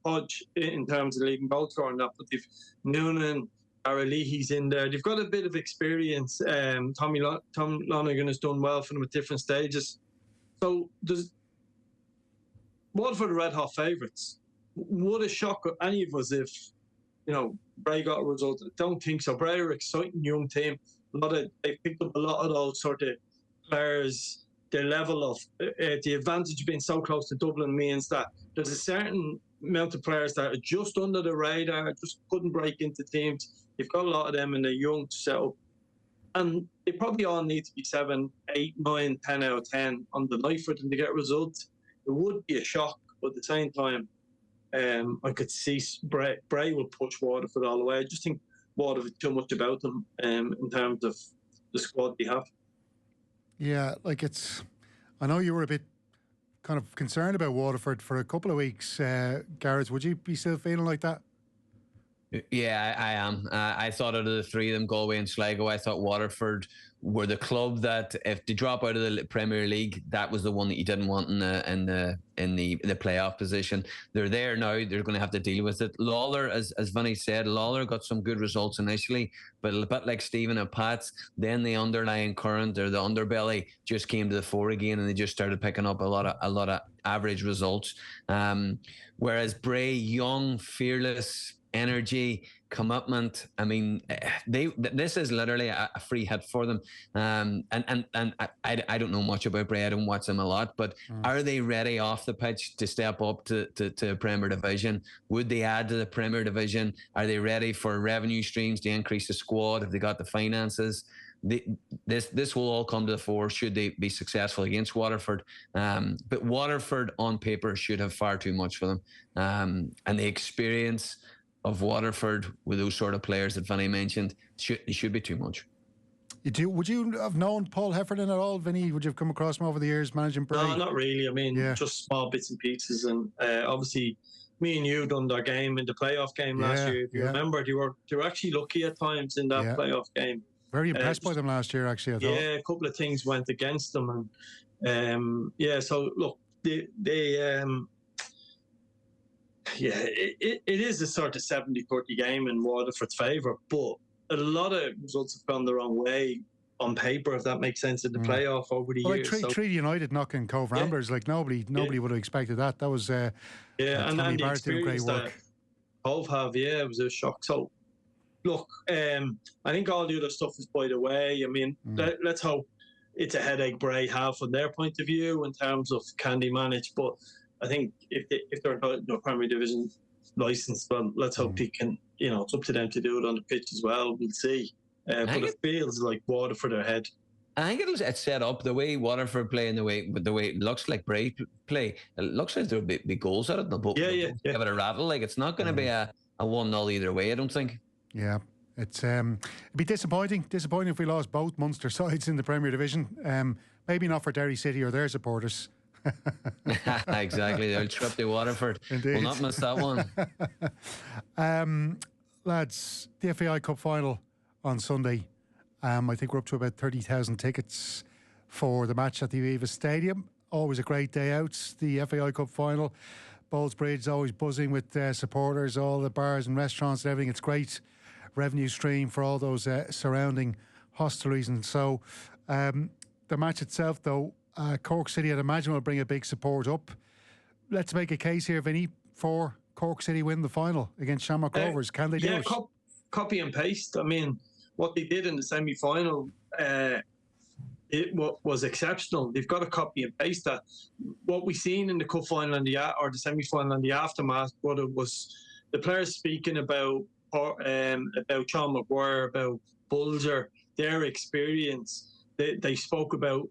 Podge in terms of leading goal scorer and that, but they've Noonan, Leahy's in there. They've got a bit of experience. Tom Lonergan has done well for them at different stages. So Waterford are red hot favourites. Would it shock any of us if, Bray got a result? I don't think so. Bray are an exciting young team. They picked up a lot of those sort of players. Their level of the advantage of being so close to Dublin means that there's a certain amount of players that are just under the radar, just couldn't break into teams. You've got a lot of them and they're young to set up. And they probably all need to be 7, 8, 9, 10 out of 10 on the night for them to get results. It would be a shock, but at the same time, I could see Bray will push Waterford all the way. I just think Waterford too much about them in terms of the squad they have. Yeah, I know you were a bit kind of concerned about Waterford for a couple of weeks. Gareth, would you be still feeling like that? Yeah, I am. I thought out of the three of them, Galway and Sligo, I thought Waterford were the club that if they drop out of the Premier League, that was the one that you didn't want in the playoff position. They're there now. They're going to have to deal with it. Lawler, as Vinny said, Lawler got some good results initially, but a bit like Stephen and Pat's, then the underlying current or the underbelly just came to the fore again, and they just started picking up a lot of average results. Whereas Bray, young, fearless, energy, commitment. I mean, this is literally a free hit for them. And I don't know much about Bray. I don't watch them a lot, but are they ready off the pitch to step up to Premier Division? Would they add to the Premier Division? Are they ready for revenue streams to increase the squad? Have they got the finances? This will all come to the fore should they be successful against Waterford. But Waterford on paper should have far too much for them. And the experience of Waterford with those sort of players that Vinny mentioned, it should be too much. Would you have known Paul Heffernan at all, Vinny? Would you have come across him over the years managing Bray? No, not really. I mean, just small bits and pieces. And obviously, me and you done their game in the playoff game last year. If you remember, they were actually lucky at times in that playoff game. Very impressed by them last year, actually, I thought. Yeah, a couple of things went against them. And so look, it is a sort of 70-30 game in Waterford's favour, but a lot of results have gone the wrong way on paper, if that makes sense, in the playoff over the years. Like Treaty United knocking Cove Ramblers, nobody would have expected that. That was and the experience that Cove have, it was a shock. So look, I think all the other stuff is by the way. I mean, let's hope it's a headache Bray have from their point of view in terms of can they manage. But I think if they're not Premier Division licensed, well, let's hope they can. It's up to them to do it on the pitch as well. We'll see. But it feels like water for their head. I think it's set up the way Waterford play and the way it looks like Bray play. It looks like there'll be goals out of the book. Yeah. Give it a rattle. Like it's not going to be a 1-0 either way. I don't think. Yeah, it's it'd be disappointing if we lost both Munster sides in the Premier Division. Maybe not for Derry City or their supporters. Exactly, they'll trip to Waterford. Indeed. We'll not miss that one. Lads, the FAI Cup final on Sunday. I think we're up to about 30,000 tickets for the match at the Aviva Stadium. Always a great day out. The FAI Cup final. Bowles Bridge is always buzzing with supporters, all the bars and restaurants and everything. It's great revenue stream for all those surrounding hostelries. And so the match itself, though, Cork City, I'd imagine, will bring a big support up. Let's make a case here, Vinny, for Cork City win the final against Shamrock Rovers. Can they do it? Copy and paste. I mean, what they did in the semi-final, it was exceptional. They've got to copy and paste that. What we seen in the cup final and the semi-final and the aftermath, what it was, the players speaking about Sean Maguire, about Bulger, their experience. They spoke about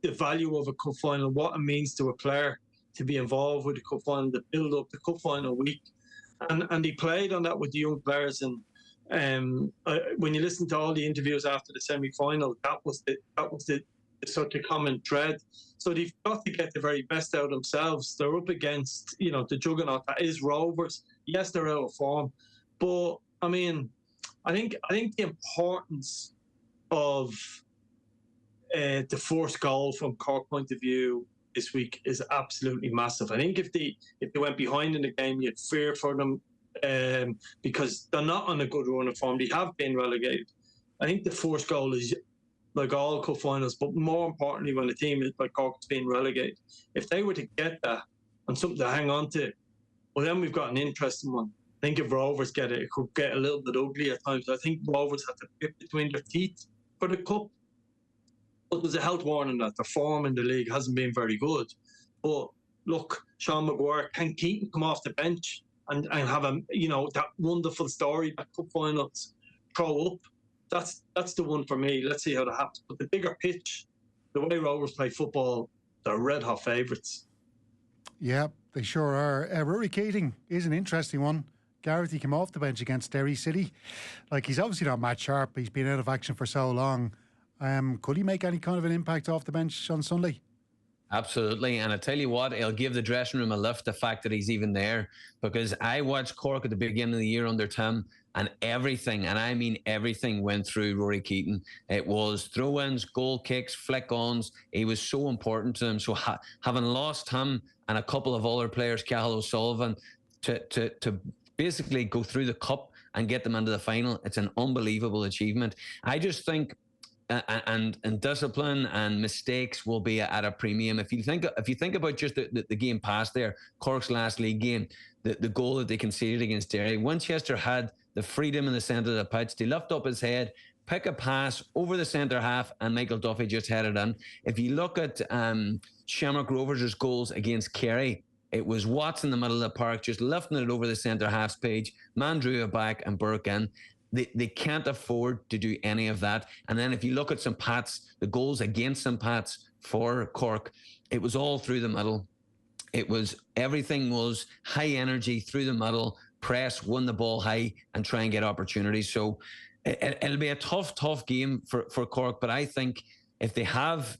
the value of a cup final, what it means to a player to be involved with the cup final, to build up the cup final week, and he played on that with the young players. And when you listen to all the interviews after the semi-final, that was the sort of common thread. So they've got to get the very best out of themselves. They're up against the juggernaut that is Rovers. Yes, they're out of form, but I mean, I think the importance of the first goal from Cork point of view this week is absolutely massive. I think if they went behind in the game, you'd fear for them. Because they're not on a good run of form. They have been relegated. I think the first goal is like all cup finals, but more importantly, when a team is like Cork is being relegated, if they were to get that and something to hang on to, well, then we've got an interesting one. I think if Rovers get it, it could get a little bit ugly at times. I think Rovers have to pick between their teeth for the cup. But there's a health warning that their form in the league hasn't been very good. But look, Sean Maguire, can Keaton come off the bench and have that wonderful story that cup finals throw up? That's the one for me. Let's see how that happens. But the bigger pitch, the way Rovers play football, they're red hot favourites. Yeah, they sure are. Rory Keating is an interesting one. Gareth, he came off the bench against Derry City. Like, he's obviously not match sharp. He's been out of action for so long. Could he make any kind of an impact off the bench on Sunday? Absolutely. And I tell you what, it'll give the dressing room a lift, the fact that he's even there, because I watched Cork at the beginning of the year under Tim, and everything, and I mean everything, went through Rory Keating. It was throw-ins, goal kicks, flick-ons. He was so important to them. So having lost him and a couple of other players, Cahill O'Sullivan, to basically go through the cup and get them into the final, it's an unbelievable achievement. I just think and discipline and mistakes will be at a premium. If you think about just the game past there, Cork's last league game, the goal that they conceded against Derry, Winchester had the freedom in the centre of the pitch. They lift up his head, pick a pass over the centre half, and Michael Duffy just headed in. If you look at Shamrock Rovers' goals against Kerry, it was Watts in the middle of the park, just lifting it over the centre half's page. Man drew it back and Burke in. They can't afford to do any of that. And then if you look at St. Pat's, the goals against St. Pat's for Cork, it was all through the middle. Everything was high energy through the middle, press, win the ball high, and try and get opportunities. So it'll be a tough game for Cork. But I think if they have,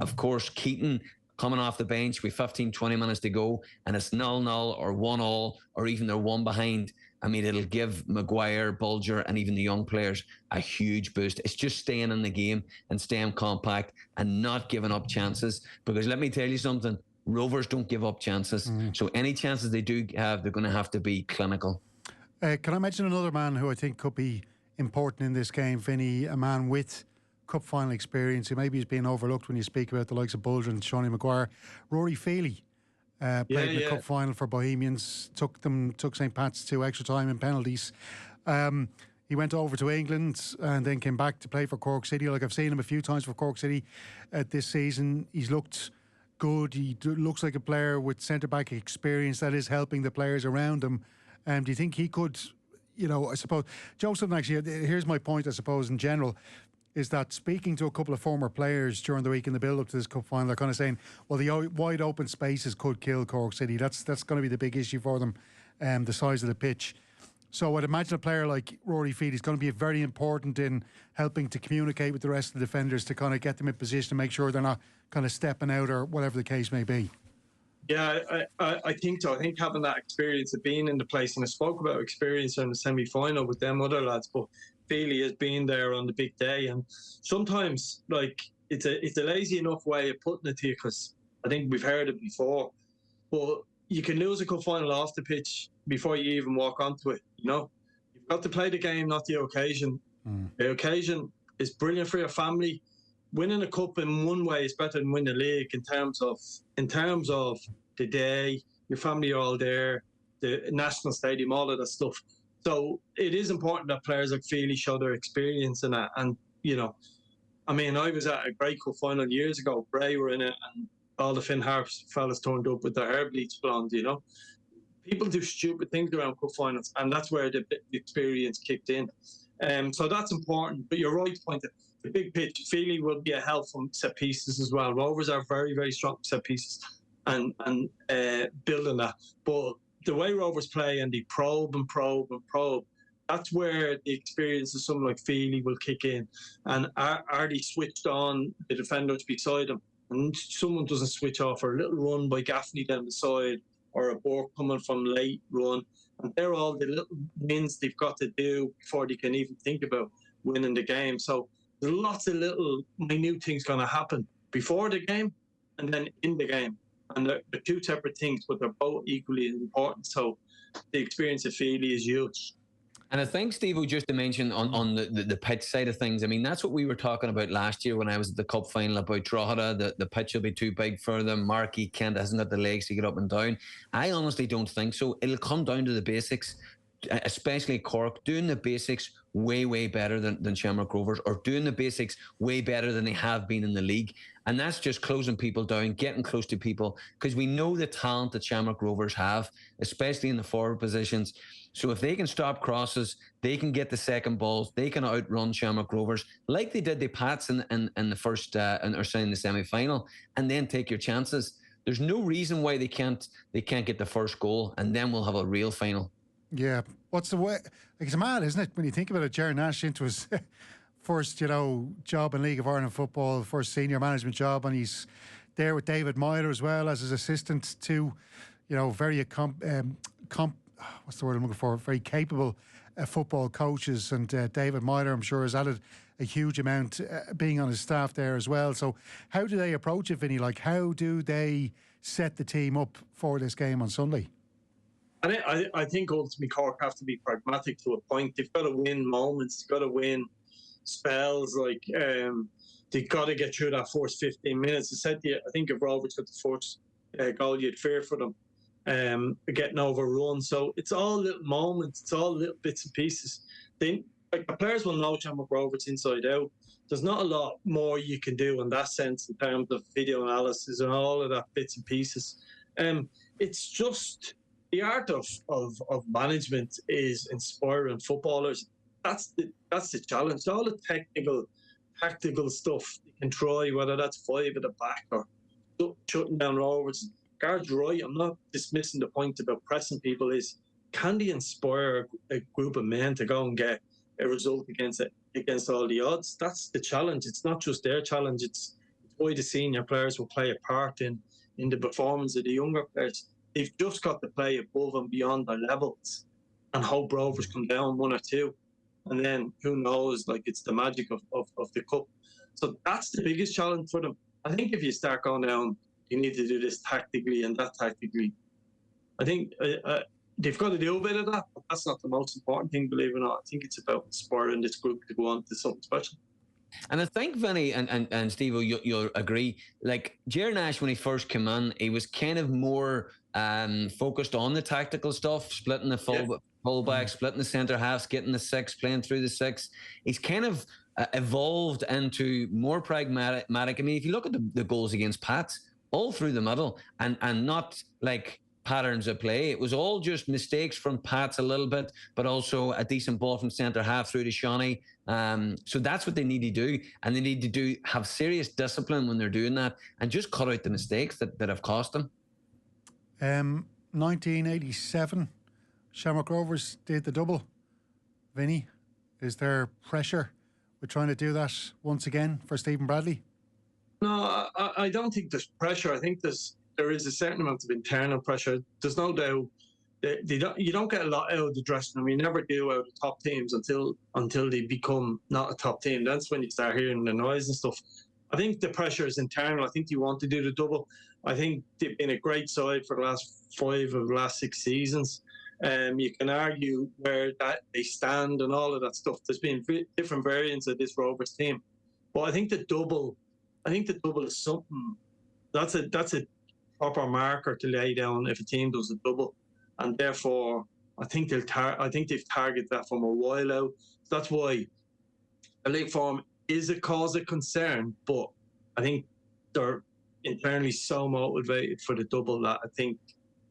of course, Keaton coming off the bench with 15, 20 minutes to go, and it's 0-0 or 1-1, or even they're one behind, I mean, it'll give Maguire, Bulger, and even the young players a huge boost. It's just staying in the game and staying compact and not giving up chances. Because let me tell you something, Rovers don't give up chances. So any chances they do have, they're going to have to be clinical. Can I mention another man who I think could be important in this game, Vinny? A man with cup final experience who maybe is being overlooked when you speak about the likes of Bulger and Seanie Maguire. Rory Feely. Played in the cup final for Bohemians, took St. Pat's to extra time and penalties. He went over to England and then came back to play for Cork City. Like, I've seen him a few times for Cork City this season. He's looked good. He looks like a player with centre-back experience that is helping the players around him. Do you think he could, I suppose, Joseph, actually, here's my point, I suppose, in general, is that speaking to a couple of former players during the week in the build-up to this cup final, they're kind of saying, well, the wide open spaces could kill Cork City. That's going to be the big issue for them, the size of the pitch. So I'd imagine a player like Rory Feely is going to be very important in helping to communicate with the rest of the defenders to kind of get them in position to make sure they're not kind of stepping out or whatever the case may be. Yeah, I think so. I think having that experience of being in the place, and I spoke about experience in the semi-final with them other lads, but Feely has been there on the big day, and sometimes like it's a lazy enough way of putting it to you, because I think we've heard it before, but you can lose a cup final off the pitch before you even walk onto it. You've got to play the game, not the occasion. The occasion is brilliant for your family. Winning a cup in one way is better than winning a league in terms of the day, your family are all there, the national stadium, all of that stuff. So it is important that players like Feely show their experience in that. And I was at a Grey Cup final years ago. Bray were in it, and all the Finn Harps fellas turned up with their hair bleached blonde. People do stupid things around cup finals, and that's where the experience kicked in. So that's important. But you're right to point out the big pitch. Feely will be a help from set pieces as well. Rovers are very, very strong set pieces and building that. But the way Rovers play and they probe and probe and probe, that's where the experience of someone like Feely will kick in. And are they switched on the defenders beside them? And someone doesn't switch off, or a little run by Gaffney down the side, or a Bork coming from late run. And they're all the little wins they've got to do before they can even think about winning the game. So there's lots of little minute things going to happen before the game and then in the game. And they're two separate things, but they're both equally important. So the experience of Feely is huge. And I think, Steve, just to mention on the pitch side of things, that's what we were talking about last year when I was at the cup final about Drogheda. The pitch will be too big for them. Marky Kent hasn't got the legs to get up and down. I honestly don't think so. It'll come down to the basics, especially Cork, doing the basics way, way better than Shamrock Rovers, or doing the basics way better than they have been in the league. And that's just closing people down, getting close to people, because we know the talent that Shamrock Rovers have, especially in the forward positions. So if they can stop crosses, they can get the second balls, they can outrun Shamrock Rovers like they did the Pats in the first, in the semi-final, and then take your chances. There's no reason why they can't get the first goal, and then we'll have a real final. Yeah, what's the way? Like, it's mad, isn't it, when you think about it? Jared Nash into his first, job in League of Ireland football, first senior management job, and he's there with David Moyer as well as his assistant to, very what's the word I'm looking for? Very capable football coaches, and David Moyer, I'm sure, has added a huge amount being on his staff there as well. So how do they approach it, Vinny? Like, how do they set the team up for this game on Sunday? I think ultimately Cork have to be pragmatic to a point. They've got to win moments. They've got to win spells. Like, they've got to get through that first 15 minutes. I said to you, I think if Rovers got the first goal, you'd fear for them getting overrun. So it's all little moments. It's all little bits and pieces. The players will know Shamrock Rovers inside out. There's not a lot more you can do in that sense in terms of video analysis and all of that bits and pieces. It's just the art of management is inspiring footballers. That's the challenge. All the tactical stuff you can try, whether that's five at the back or shutting down Rovers. Gareth's right. I'm not dismissing the point about pressing people. Is can they inspire a group of men to go and get a result against all the odds? That's the challenge. It's not just their challenge. It's why the senior players will play a part in the performance of the younger players. They've just got to play above and beyond their levels and hope Rovers come down one or two. And then who knows, like, it's the magic of the cup. So that's the biggest challenge for them. I think if you start going down, you need to do this tactically and that tactically. I think they've got to do a bit of that, but that's not the most important thing, believe it or not. I think it's about inspiring this group to go on to something special. And I think, Vinny and Steve, you'll agree, like, Jared Nash, when he first came in, he was kind of more focused on the tactical stuff, splitting the fullback, splitting the centre halves, getting the six, playing through the six. He's kind of evolved into more pragmatic. I mean, if you look at the goals against Pats, all through the middle, and not like patterns of play. It was all just mistakes from Pats a little bit, but also a decent ball from centre half through to Shawnee. So that's what they need to do, and they need to have serious discipline when they're doing that, and just cut out the mistakes that have cost them. 1987, Shamrock Rovers did the double. Vinny, is there pressure with trying to do that once again for Stephen Bradley? No, I don't think there's pressure. I think there is a certain amount of internal pressure. There's no doubt you don't get a lot out of the dressing room. You never do out of top teams until they become not a top team. That's when you start hearing the noise and stuff. I think the pressure is internal. I think you want to do the double. I think they've been a great side for the last 5 of the last 6 seasons. You can argue where that they stand and all of that stuff. There's been different variants of this Rovers team, but I think the double is something that's a proper marker to lay down if a team does a double, and therefore I think they've targeted that from a while out. That's why a league form is a cause of concern, but I think they're internally so motivated for the double that I think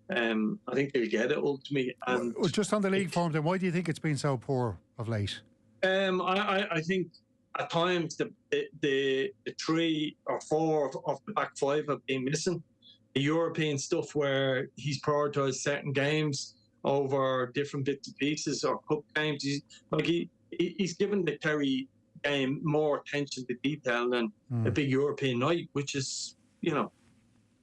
they'll get it ultimately. And well, just on the league form, then why do you think it's been so poor of late? I think at times the 3 or 4 of the back 5 have been missing. The European stuff where he's prioritised certain games over different bits and pieces or cup games. He's given the Kerry game more attention to detail than a big European night, which is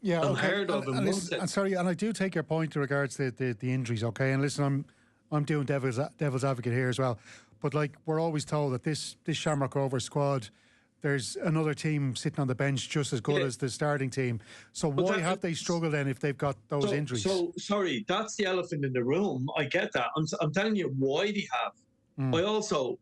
unheard of. And sorry, and I do take your point in regards to the injuries. Okay, and listen, I'm doing devil's advocate here as well. But like we're always told that this Shamrock Rovers squad, there's another team sitting on the bench just as good as the starting team. So why have they struggled then if they've got those injuries? So sorry, that's the elephant in the room. I get that. I'm telling you why they have. I also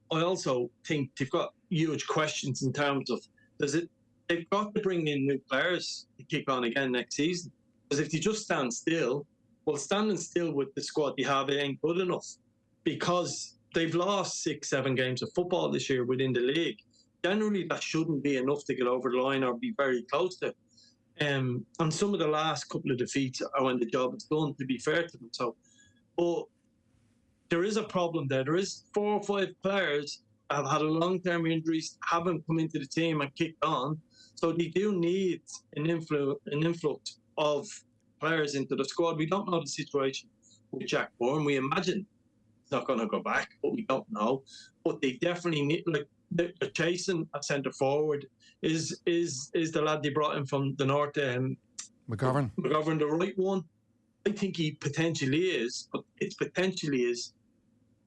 think they've got huge questions in terms of they've got to bring in new players to kick on again next season. Because if they just stand still, standing still with the squad they have, it ain't good enough. Because they've lost 6-7 games of football this year within the league. Generally, that shouldn't be enough to get over the line or be very close to. And some of the last couple of defeats are when the job is done, to be fair to them. So, but there is a problem there. There is 4 or 5 players that have had long-term injuries, haven't come into the team and kicked on. So they do need an influx of players into the squad. We don't know the situation with Jack Bourne. We imagine he's not going to go back, but we don't know. But they definitely need, like, they're chasing a centre forward. Is the lad they brought in from the north, McGovern, the right one? I think he potentially is, but it's potentially is.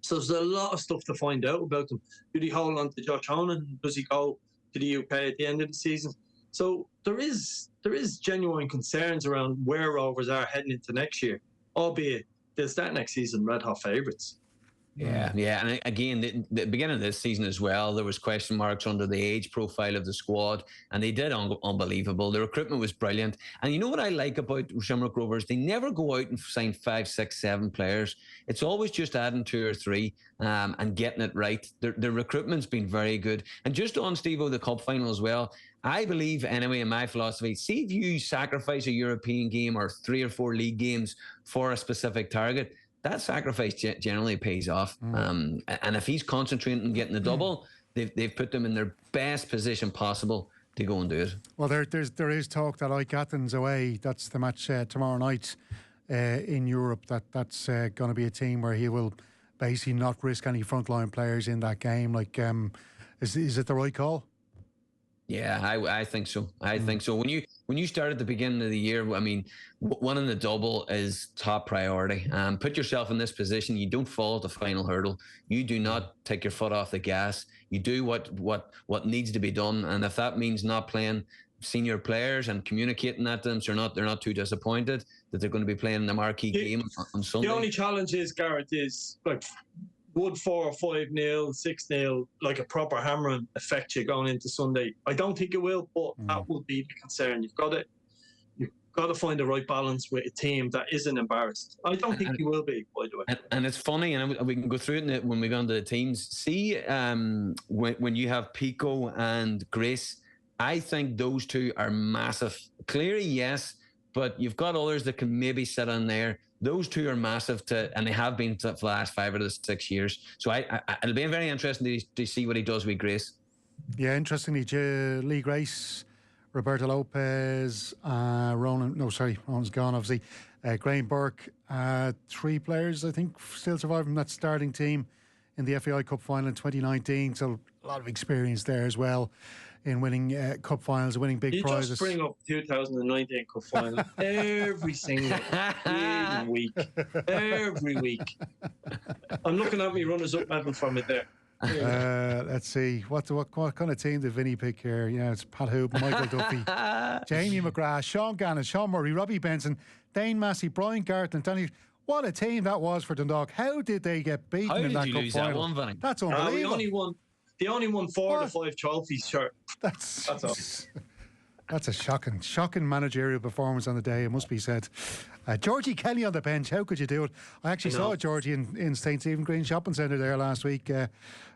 So there's a lot of stuff to find out about him. Do they hold on to Josh Honan? Does he go to the UK at the end of the season? So there is genuine concerns around where Rovers are heading into next year, albeit they'll start next season red hot favourites. Yeah. And again, the beginning of this season as well, there was question marks under the age profile of the squad, and they did unbelievable. The recruitment was brilliant. And you know what I like about Shamrock Rovers? They never go out and sign 5, 6, 7 players. It's always just adding 2 or 3 and getting it right. The recruitment's been very good. And just on, Steve-O, the cup final as well, I believe, anyway, in my philosophy, see if you sacrifice a European game or 3 or 4 league games for a specific target, that sacrifice generally pays off. And if he's concentrating on getting the double, they've put them in their best position possible to go and do it. Well, there is talk that Athens away, that's the match tomorrow night in Europe, that's going to be a team where he will basically not risk any frontline players in that game. Like, is it the right call? Yeah, I think so. I think so. When you start at the beginning of the year, I mean, winning the double is top priority. Put yourself in this position. You don't fall at the final hurdle. You do not take your foot off the gas. You do what needs to be done, and if that means not playing senior players and communicating that to them, so they're not too disappointed that they're going to be playing in the marquee game on Sunday. The only challenge is, Gareth, is like, would 4 or 5-0, 6-0, like a proper hammering, affect you going into Sunday? I don't think it will, but that would be the concern. You've got it. got to find the right balance with a team that isn't embarrassed. I don't think he will be, by the way. And it's funny, and we can go through it when we go into the teams. See, when you have Pico and Grace, I think those two are massive. Cleary, yes, but you've got others that can maybe sit in there. Those two are massive, and they have been for the last 5 or 6 years. So it'll be very interesting to see what he does with Grace. Yeah, interestingly, Lee Grace, Roberto Lopez, Ronan's gone, obviously. Graham Burke, 3 players, I think, still surviving from that starting team in the FAI Cup final in 2019. So a lot of experience there as well in winning cup finals, winning big prizes. You just bring up 2019 Cup final every single week. Every week. I'm looking at me runners-up medal from it there. Let's see. What kind of team did Vinny pick here? Yeah, it's Pat Hoop, Michael Duffy, Jamie McGrath, Sean Gannon, Sean Murray, Robbie Benson, Dane Massey, Brian Garrett and Danny. What a team that was for Dundalk. How did they get beaten in that cup final? That one, Vinny? That's unbelievable. They only won 4 to 5 trophies, sure. That's all. That's a shocking managerial performance on the day, it must be said. Georgie Kelly on the bench, how could you do it? I actually saw Georgie in St. Stephen Green Shopping Centre there last week.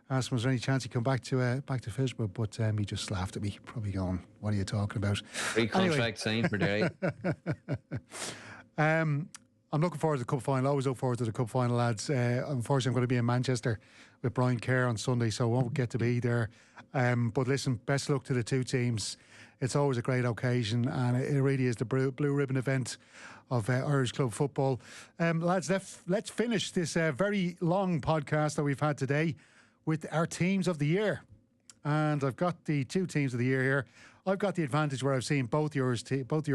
Asked him was there any chance he'd come back to Fisborough, but he just laughed at me, probably going, what are you talking about? Free contract signed for Derry. I'm looking forward to the cup final. I always look forward to the cup final, lads. Unfortunately, I'm going to be in Manchester with Brian Kerr on Sunday, so I won't get to be there. But listen, best luck to the two teams. It's always a great occasion, and it really is the blue ribbon event of Irish club football. Lads, let's finish this very long podcast that we've had today with our teams of the year. And I've got the 2 teams of the year here. I've got the advantage where I've seen both your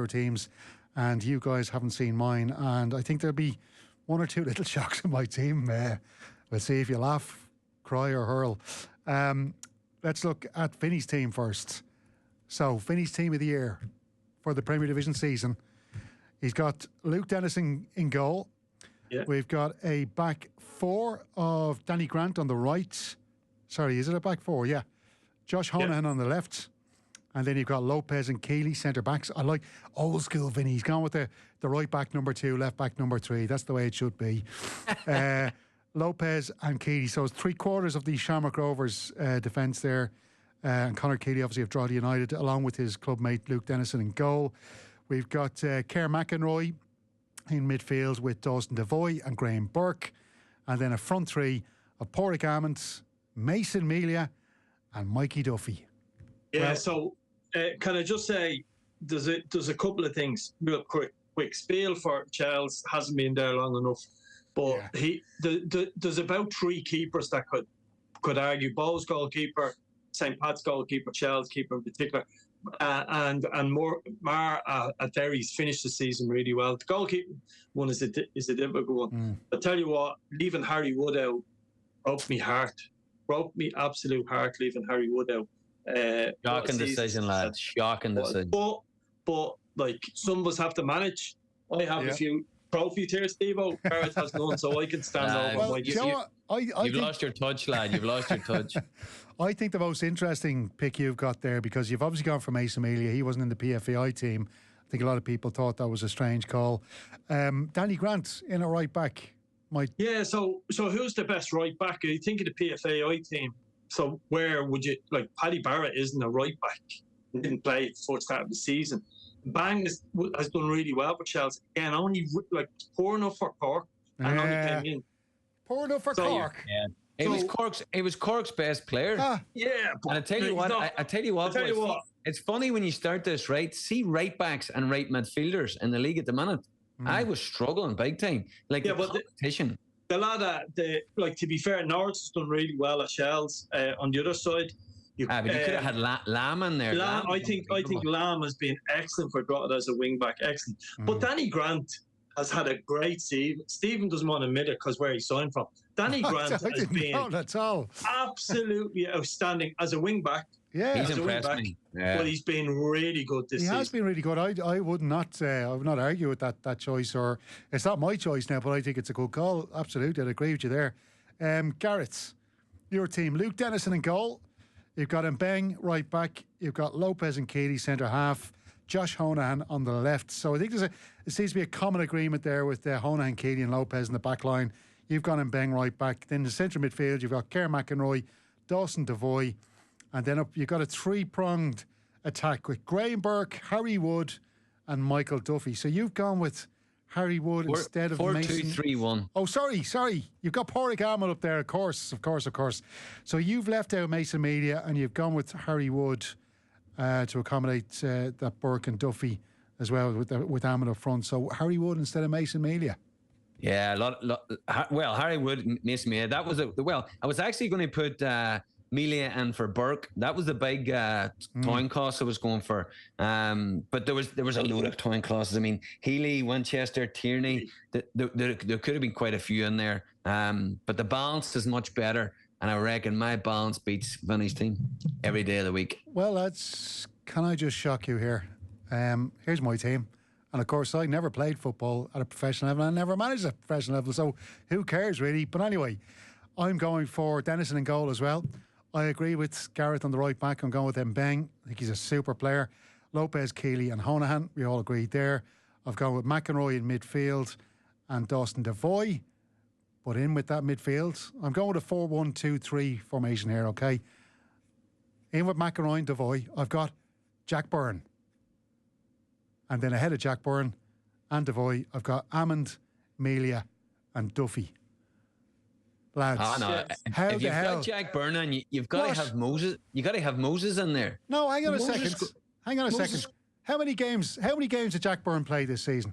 teams, and you guys haven't seen mine. And I think there'll be 1 or 2 little shocks in my team. We'll see if you laugh, cry or hurl. Let's look at Vinny's team first. So, Vinny's team of the year for the Premier Division season. He's got Luke Dennison in goal. Yeah. We've got a back 4 of Danny Grant on the right. Sorry, is it a back 4? Yeah. Josh Honahan on the left. And then you've got Lopez and Keeley, centre backs. I like old school Vinny. He's gone with the right back number 2, left back number 3. That's the way it should be. Lopez and Keeley. So it's 3/4 of the Shamrock Rovers defence there. And Conor Keeley, obviously, of Drogheda United, along with his club mate Luke Dennison in goal. We've got Kerr McEnroy in midfield with Dawson Devoy and Graham Burke. And then a front 3 of Porrick Ammons, Mason Melia and Mikey Duffy. Yeah, so can I just say, there's a couple of things real quick. Spiel for Charles hasn't been there long enough, but there's about 3 keepers that could argue. Bow's goalkeeper, St. Pat's goalkeeper, Charles keeper in particular, and Mar at Derry's finished the season really well. The goalkeeper one is a difficult one. I tell you what, leaving Harry Wood out broke me absolute heart. Leaving Harry Wood out. Shocking decision, lads. Shocking decision. But like, some of us have to manage. I have a few trophies here, Steve-O. Gareth has none, so I can stand over. You've lost your touch, lad. You've lost your touch. I think the most interesting pick you've got there, because you've obviously gone for Mason Melia. He wasn't in the PFAI team. I think a lot of people thought that was a strange call. Danny Grant in a right back. Yeah, so who's the best right back? You think of the PFAI team. So where would you, like, Paddy Barrett isn't a right back. He didn't play at the first start of the season. Bang has done really well for Chelsea. Again, only poor enough for Cork and only came in. Poor enough for Cork. Yeah. It was Cork's best player. Yeah, and I tell you what, it's funny when you start this, right? See right backs and right midfielders in the league at the minute. I was struggling big time. Like, the competition. The lad to be fair, Norwich has done really well at Shells. On the other side, but you could have had Lamb in there. I think Lamb has been excellent for Drogheda as a wing back, excellent. But Danny Grant has had a great season. Stephen doesn't want to admit it because where he signed from. Danny Grant has been absolutely outstanding as a wing back. Yeah, he's impressed me. Yeah. But he's been really good this season. He has been really good. I would not argue with that choice, or it's not my choice now, but I think it's a good call. Absolutely, I'd agree with you there. Gareth, your team, Luke Dennison in goal. You've got Mbeng right back. You've got Lopez and Keeley centre half. Josh Honahan on the left. So I think there seems to be a common agreement there with Honahan, Keely and Lopez in the back line. You've gone and Beng right back. Then the central midfield, you've got Kerr McInroy, Dawson Devoy, and then up you've got a three-pronged attack with Graham Burke, Harry Wood and Michael Duffy. So you've gone with Harry Wood instead of 4-2-3-1. Oh, sorry. You've got Pádraig Amon up there, of course. So you've left out Mason Melia and you've gone with Harry Wood to accommodate that Burke and Duffy as well with Amon up front. So Harry Wood instead of Mason Melia. Yeah, Harry Wood, Mason Melia. That was I was actually going to put Melia and for Burke. That was the big toying cost I was going for. But there was a load of toying costs. I mean, Healy, Winchester, Tierney. There could have been quite a few in there. But the balance is much better. And I reckon my balance beats Vinny's team every day of the week. Well, can I just shock you here? Here's my team. And of course, I never played football at a professional level. I never managed at a professional level. So who cares, really? But anyway, I'm going for Dennison in goal as well. I agree with Gareth on the right back. I'm going with Mbeng. I think he's a super player. Lopez, Keely and Honahan. We all agreed there. I've gone with McInroy in midfield and Dawson Devoy. But in with that midfield, I'm going with a 4-1-2-3 formation here, okay? In with McInroy and Devoy, I've got Jack Byrne. And then ahead of Jack Byrne and Devoy, I've got Amond, Melia and Duffy. Lads, how if the you've hell? got Jack Byrne and you've got to have Moses. You got to have Moses in there. No, hang on a second. How many games did Jack Byrne play this season?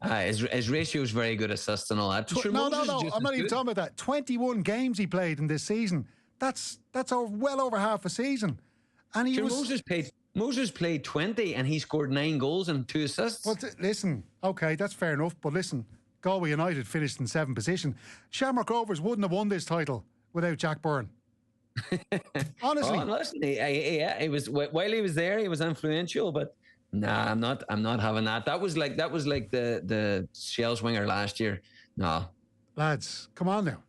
His ratio is very good, assist and all that. No. I'm not even talking about that. 21 games he played in this season. That's well over half a season. And Moses played 20 and he scored 9 goals and 2 assists. Well, listen, okay, that's fair enough. But listen, Galway United finished in 7th position. Shamrock Rovers wouldn't have won this title without Jack Byrne. Honestly, listen, he was while he was there, he was influential. But nah, I'm not having that. That was like the Shell swinger last year. No, lads, come on now,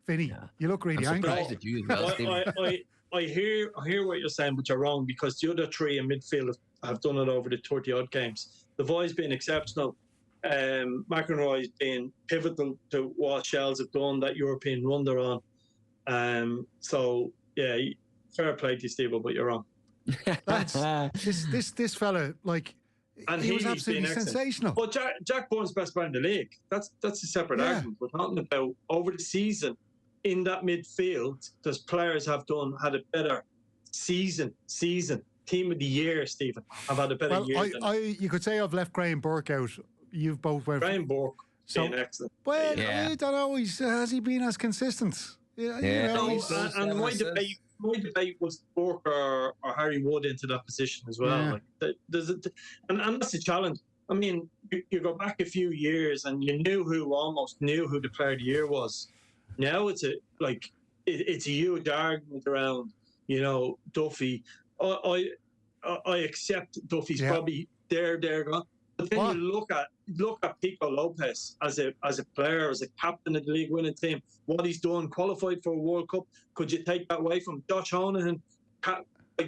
Vinny, you look really angry. I'm surprised at you as well, Stephen. I hear what you're saying, but you're wrong because the other three in midfield have done it over the 30-odd games. The Devoy's been exceptional. McInroy's been pivotal to what Shells have done, that European run they're on. So, yeah, fair play to you, Steve, but you're wrong. This fella, and he was absolutely sensational. But Jack Byrne's best player in the league. That's a separate argument. We're talking about over the season. In that midfield, those players had a better season. Team of the year, Stephen, have had a better year. You could say I've left Graham Burke out. You've both went. Graham Burke being excellent. Well, I don't know. Has he been as consistent? Yeah. And my debate was Burke or Harry Wood into that position as well. Yeah. And that's a challenge. I mean, you go back a few years and you almost knew who the player of the year was. Now it's a huge argument around, Duffy. I accept Duffy's probably there gone. But then you look at Pico Lopez as a player, as a captain of the league winning team, what he's done, qualified for a World Cup. Could you take that away from Josh Honahan?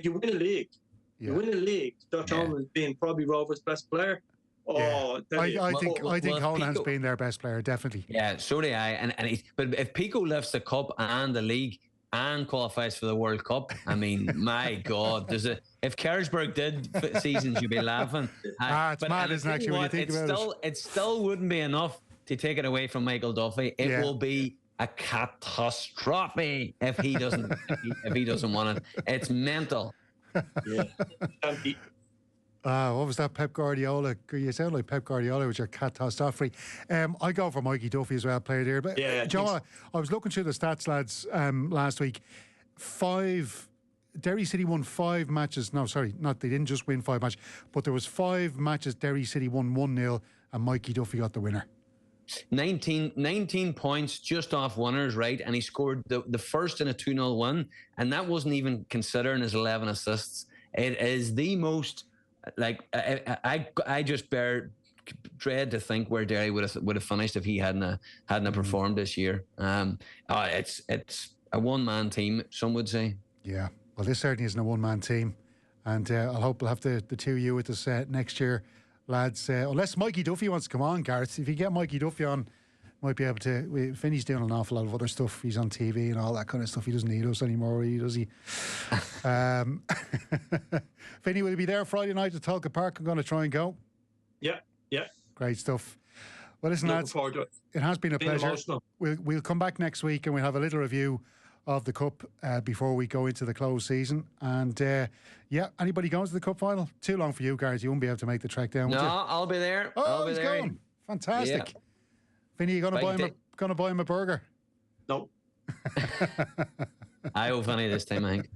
You win a league. Yeah. You win a league. Josh Honahan being probably Rovers' best player. I think Honahan's been their best player, definitely. Yeah, so do I. But if Pico lifts the cup and the league and qualifies for the World Cup, I mean, my God, if Kersberg did seasons, you'd be laughing. It's mad, isn't it? Actually, when you think about it still wouldn't be enough to take it away from Michael Duffy. It will be a catastrophe if he doesn't want it. It's mental. Yeah. What was that, Pep Guardiola? You sound like Pep Guardiola with your catastrophe. I go for Mikey Duffy as well, played here. But Joe, I was looking through the stats, lads, last week. Derry City won 5 matches. No, sorry, they didn't just win 5 matches, but there was 5 matches Derry City won 1-0 and Mikey Duffy got the winner. 19 points just off winners, right? And he scored the first in a 2-0 win, and that wasn't even considering his 11 assists. It is the most... I just dread to think where Derry would have finished if he hadn't performed this year. It's a one-man team, some would say. Yeah, well, this certainly isn't a one-man team. And I hope we'll have the two of you with us next year, lads. Unless Mikey Duffy wants to come on, Gareth. If you get Mikey Duffy on, might be able to. Finney's doing an awful lot of other stuff. He's on TV and all that kind of stuff. He doesn't need us anymore, does he? Vinny, will you be there Friday night at Tulka Park? I'm going to try and go. Yeah. Great stuff. Well, listen, lads, it has been a pleasure. Emotional. We'll come back next week and we'll have a little review of the Cup before we go into the close season. And anybody going to the Cup final? Too long for you, Gareth. You won't be able to make the trek down. No, would you? I'll be there. Oh, I'll be he's there. going. Fantastic. Yeah. Vinny, you going to buy him a burger? No. I owe Vinny this time, I think.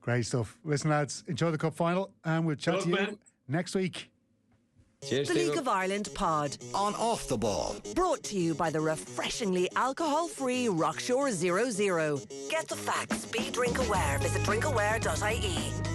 Great stuff. Listen, lads, enjoy the Cup final, and we'll chat to you man. next week. Cheers, The Steve. League of Ireland pod. On Off the Ball. Brought to you by the refreshingly alcohol-free Rockshore 00. Get the facts. Be drink aware. Visit drinkaware.ie.